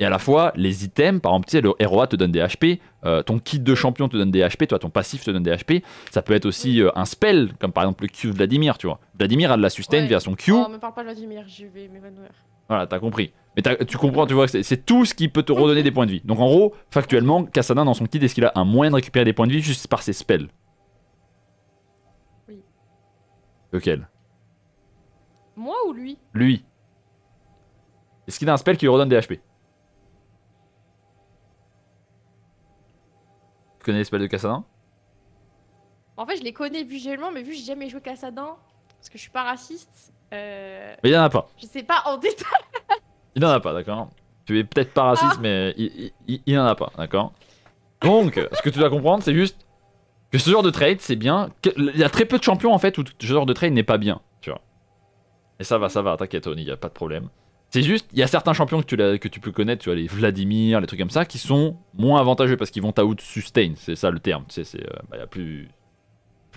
et à la fois les items. Par exemple, tu sais, le ROA te donne des HP, ton kit de champion te donne des HP, toi ton passif te donne des HP. Ça peut être aussi un spell comme par exemple le Q de Vladimir, tu vois. Vladimir a de la sustain Ouais. via son Q. Oh, me parle pas de Vladimir, je vais m'évanouir. Voilà, t'as compris. Mais tu comprends, tu vois, c'est tout ce qui peut te redonner des points de vie. Donc en gros, factuellement, Kassadin dans son kit, est-ce qu'il a un moyen de récupérer des points de vie juste par ses spells? Oui. Lequel? Moi ou lui? Lui. Est-ce qu'il a un spell qui lui redonne des HP? Tu connais les spells de Kassadin? En fait, je les connais visuellement, mais vu que j'ai jamais joué Kassadin, parce que je suis pas raciste, Mais il y en a pas. je sais pas en détail. Il en a pas, d'accord. Tu es peut-être pas raciste, mais il en a pas, d'accord. Donc, ce que tu dois comprendre, c'est juste que ce genre de trade, c'est bien. Il y a très peu de champions en fait où ce genre de trade n'est pas bien, tu vois. Et ça va, t'inquiète, Tony, y a pas de problème. C'est juste, il y a certains champions que tu peux connaître, tu vois, les Vladimir, les trucs comme ça, qui sont moins avantageux parce qu'ils vont t'out sustain, c'est ça le terme. Tu sais, c'est, y a plus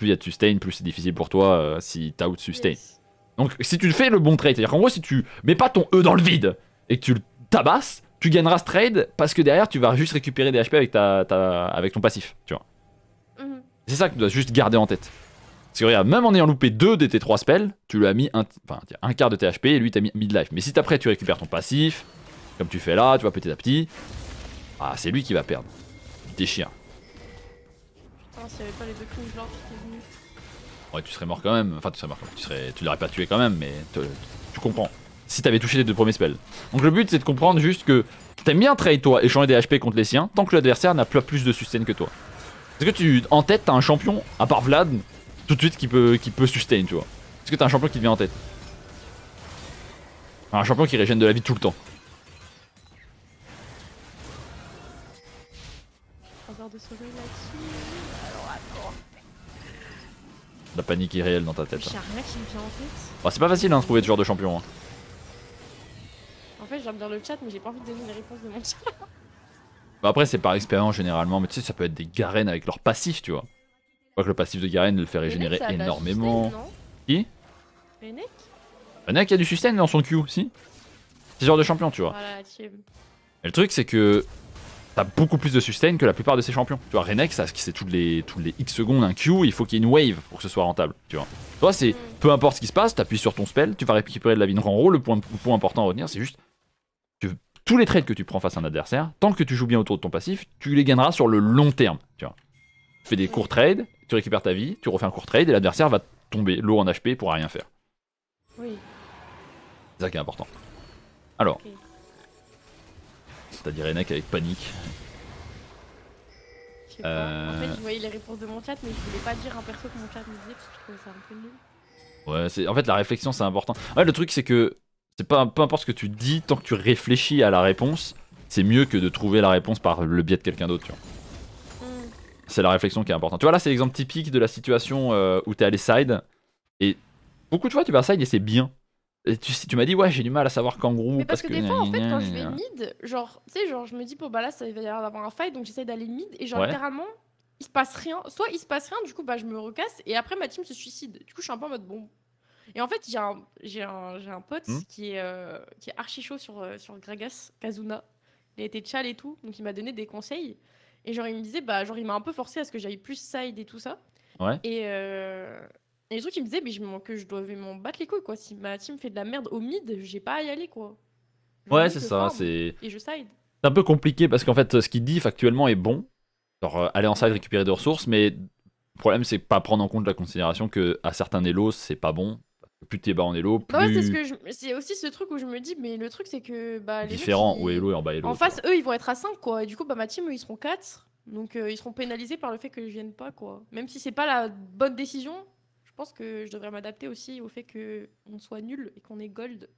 il y a de sustain, plus c'est difficile pour toi si t'out sustain. Yes. Donc si tu fais le bon trade, c'est-à-dire qu'en gros si tu mets pas ton E dans le vide et que tu le tabasses, tu gagneras ce trade parce que derrière tu vas juste récupérer des HP avec, avec ton passif, tu vois. C'est ça que tu dois juste garder en tête. Parce que regarde, même en ayant loupé 2 de tes 3 spells, tu lui as mis un quart de tes HP et lui t'as mis mid-life. Mais si après tu récupères ton passif, comme tu fais là, tu vas petit à petit, c'est lui qui va perdre. Il déchire. Putain, s'il y avait pas les deux Kings Lord qui étaient venus. Ouais, tu serais mort quand même. Enfin, tu serais mort quand même. Tu l'aurais pas tué quand même, mais tu comprends. Si t'avais touché les 2 premiers spells. Donc le but c'est de comprendre juste que t'aimes bien trade toi, échanger des HP contre les siens, tant que l'adversaire n'a pas plus de sustain que toi. Est-ce que en tête t'as un champion, à part Vlad, tout de suite qui peut sustain, tu vois? Est-ce que t'as un champion qui te vient en tête? Un champion qui régène de la vie tout le temps. Hasard de soleil là-dessus. Alors attends. La panique est réelle dans ta tête. J'ai rien qui me vient en tête. Bah, c'est pas facile de trouver ce genre de champion. Hein. En fait, j'aime bien le chat, mais j'ai pas envie de donner les réponses de mon chat. Bah, après, c'est par expérience généralement, mais tu sais, ça peut être des Garen avec leur passif, tu vois. Je crois que le passif de Garen le fait régénérer Renek, ça a de la énormément. sustain, non Qui? Renek Renek a du sustain dans son Q, si? C'est ce genre de champion, tu vois. Voilà, tiens. Et le truc, c'est que t'as beaucoup plus de sustain que la plupart de ces champions. Tu vois, Renek, c'est toutes les X secondes un Q, il faut qu'il y ait une wave pour que ce soit rentable, tu vois. Toi, c'est peu importe ce qui se passe, t'appuies sur ton spell, tu vas récupérer de la vie. Donc en gros, le point important à retenir, c'est juste tous les trades que tu prends face à un adversaire, tant que tu joues bien autour de ton passif, tu les gagneras sur le long terme, tu vois. Tu fais des courts trades, tu récupères ta vie, tu refais un court trade et l'adversaire va tomber low en HP et pourra rien faire. Oui. C'est ça qui est important. Alors, Ok. t'as dit Renek avec panique. Je sais pas. En fait, je voyais les réponses de mon chat, mais je voulais pas dire un perso que mon chat me disait parce que je trouvais ça un peu nul. Ouais, en fait la réflexion c'est important. Ouais, le truc c'est que c'est pas peu importe ce que tu dis, tant que tu réfléchis à la réponse, c'est mieux que de trouver la réponse par le biais de quelqu'un d'autre, tu vois. C'est la réflexion qui est importante. Tu vois là c'est l'exemple typique de la situation où t'es allé side et beaucoup de fois tu vas side et c'est bien. Et tu m'as dit ouais j'ai du mal à savoir kangourou Mais parce que des fois en fait quand je vais gna. mid, genre tu sais genre je me dis bon bah là ça va y avoir un fight donc j'essaie d'aller mid et genre Ouais. littéralement il se passe rien, soit il se passe rien du coup bah je me recasse et après ma team se suicide. Du coup je suis un peu en mode bon. Et en fait j'ai un pote qui est archi chaud sur Gragas, Kazuna. Il a été chal et tout donc il m'a donné des conseils et genre il me disait bah genre il m'a un peu forcé à ce que j'aille plus side et tout ça. Ouais. Et le truc, il me disait mais que je devais m'en battre les couilles, quoi. Si ma team fait de la merde au mid, j'ai pas à y aller, quoi. Ouais mid, c'est je ça, farm c'est Et je side. un peu compliqué parce qu'en fait ce qu'il dit factuellement est bon. Genre aller en side récupérer des ressources, mais le problème c'est pas prendre en compte la considération que à certains Elos c'est pas bon. Plus t'es bas en Elo, plus Bah ouais, c'est aussi ce truc où je me dis, mais le truc, c'est que bah, les différent mecs, où Elo et en bas Elo. en face, eux, ils vont être à 5, quoi. Et du coup, bah, ma team, eux, ils seront 4. Donc, ils seront pénalisés par le fait que je vienne pas, quoi. Même si c'est pas la bonne décision, je pense que je devrais m'adapter aussi au fait qu'on soit nul et qu'on ait gold.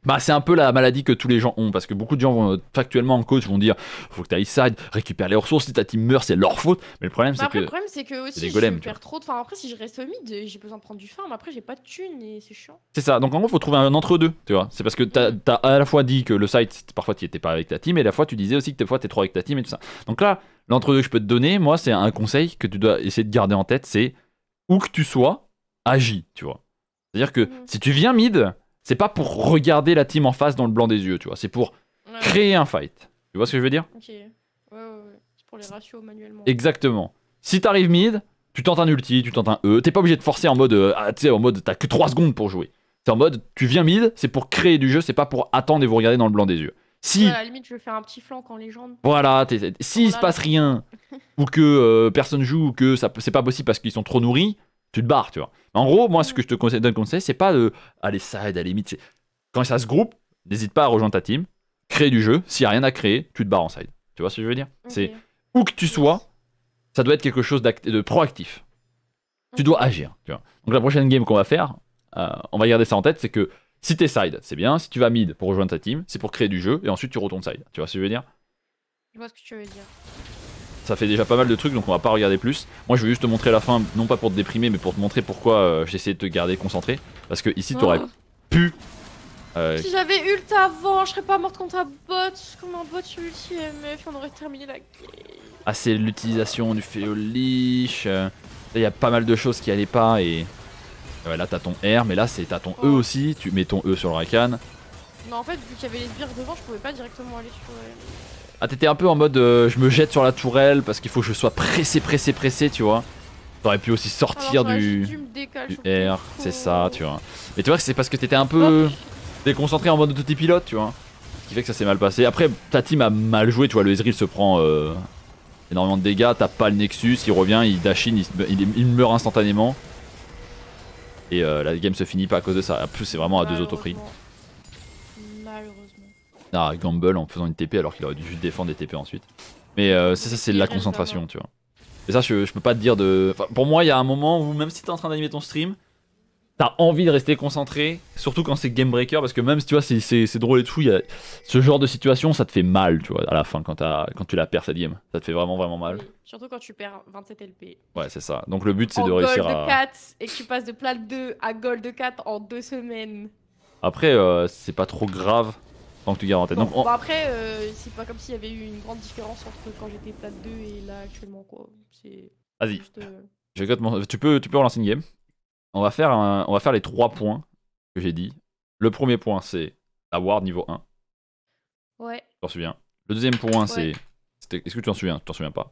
Bah c'est un peu la maladie que tous les gens ont, parce que beaucoup de gens vont, factuellement en coach vont dire faut que t'ailles side, récupère les ressources, si ta team meurt c'est leur faute, mais le problème c'est Après, que... le problème, c'est que aussi, des je golems, tu perds trop de... Enfin, après, si je reste au mid, j'ai besoin de prendre du farm. Après, j'ai pas de thunes et c'est chiant. C'est ça, donc en gros faut trouver un entre-deux, tu vois, c'est parce que t'as à la fois dit que le side, parfois tu étais pas avec ta team, et à la fois tu disais aussi que des fois t'es trop avec ta team et tout ça. Donc là, l'entre-deux que je peux te donner, moi c'est un conseil que tu dois essayer de garder en tête, c'est où que tu sois, agis, tu vois. C'est-à-dire que si tu viens mid... C'est pas pour regarder la team en face dans le blanc des yeux, tu vois. C'est pour créer un fight. Tu vois ce que je veux dire? Ok. Ouais. C'est pour les ratios manuellement. Exactement. Si t'arrives mid, tu tentes un ulti, tu tentes un E. T'es pas obligé de forcer en mode, tu sais, en mode t'as que 3 secondes pour jouer. C'est en mode, tu viens mid, c'est pour créer du jeu, c'est pas pour attendre et vous regarder dans le blanc des yeux. Si, Ouais, à la limite, je vais faire un petit flanc en légende. voilà, s'il se passe rien, ou que personne joue, ou que c'est pas possible parce qu'ils sont trop nourris, tu te barres, tu vois. En gros, moi, ce que je te donne conseil, c'est pas de aller side, aller mid. Quand ça se groupe, n'hésite pas à rejoindre ta team, créer du jeu. S'il n'y a rien à créer, tu te barres en side. Tu vois ce que je veux dire? C'est où que tu sois, ça doit être quelque chose de proactif. Tu dois agir, tu vois. Donc la prochaine game qu'on va faire, on va garder ça en tête, c'est que Si t'es side, c'est bien. Si tu vas mid pour rejoindre ta team, c'est pour créer du jeu et ensuite tu retournes side. Tu vois ce que je veux dire? Je vois ce que tu veux dire. Ça fait déjà pas mal de trucs donc on va pas regarder plus. Moi je veux juste te montrer la fin, non pas pour te déprimer mais pour te montrer pourquoi j'ai essayé de te garder concentré. Parce que ici t'aurais pu... Si j'avais ult avant, je serais pas morte contre un bot. Comme un bot sur ulti MF, on aurait terminé la game. Ah c'est l'utilisation du Féolish. Là il y a pas mal de choses qui allaient pas et... Ouais, là t'as ton R mais là t'as ton E aussi. Tu mets ton E sur le Rakan. Mais en fait vu qu'il y avait les sbires devant, je pouvais pas directement aller sur... Ah t'étais un peu en mode je me jette sur la tourelle parce qu'il faut que je sois pressé tu vois. T'aurais pu aussi sortir du R, c'est ça tu vois. Mais tu vois que c'est parce que t'étais un peu déconcentré en mode autopilote tu vois. Ce qui fait que ça s'est mal passé. Après ta team a mal joué tu vois, le Ezreal se prend énormément de dégâts, t'as pas le Nexus, il revient, il dash in, il meurt instantanément. Et la game se finit pas à cause de ça. En plus c'est vraiment à deux auto-prix. Malheureusement. Ah, Gamble en faisant une TP alors qu'il aurait dû juste défendre des TP ensuite. Mais ça c'est de la concentration, tu vois. Et ça, je peux pas te dire de... Enfin, pour moi, il y a un moment où même si t'es en train d'animer ton stream, t'as envie de rester concentré, surtout quand c'est game breaker, parce que même si tu vois, c'est drôle et tout, il y a ce genre de situation, ça te fait mal, tu vois, à la fin, quand tu la perds cette game. Ça te fait vraiment mal. Oui, surtout quand tu perds 27 LP. Ouais, c'est ça. Donc le but, c'est de réussir Gold à... 4 et que tu passes de plat 2 à Gold 4 en 2 semaines. Après, c'est pas trop grave. Tant que tu gardes en tête. Donc, Bon après, c'est pas comme s'il y avait eu une grande différence entre quand j'étais plat 2 et là actuellement quoi. Vas-y. Juste, tu peux relancer une game. On va faire les 3 points que j'ai dit. Le premier point, c'est la ward niveau 1. Ouais. Tu t'en souviens. Le deuxième point, Ouais. c'est... Est-ce que tu t'en souviens? Tu t'en souviens pas?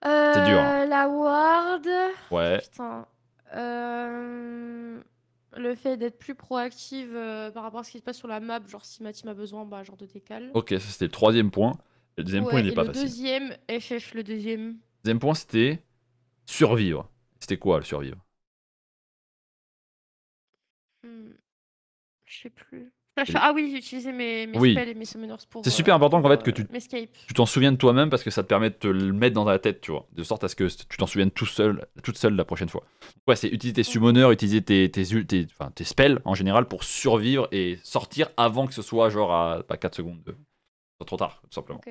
C'est dur. Hein. La ward. Ouais. Putain. Le fait d'être plus proactive par rapport à ce qui se passe sur la map, genre si ma team a besoin, bah genre de décale. Ok, ça c'était le troisième point. Le deuxième point, il est pas le facile. deuxième, FF le deuxième. Le deuxième point, c'était survivre. C'était quoi le survivre? Je sais plus. Ah oui, j'ai utilisé mes Oui. spells et mes summoners pour. C'est super important qu'en fait que m'escape. tu t'en souviennes toi-même parce que ça te permet de te le mettre dans ta tête, tu vois. De sorte à ce que tu t'en souviennes toute seule la prochaine fois. Ouais, c'est utiliser tes summoners, utiliser tes spells en général pour survivre et sortir avant que ce soit genre à 4 secondes. Trop tard, tout simplement. Ok.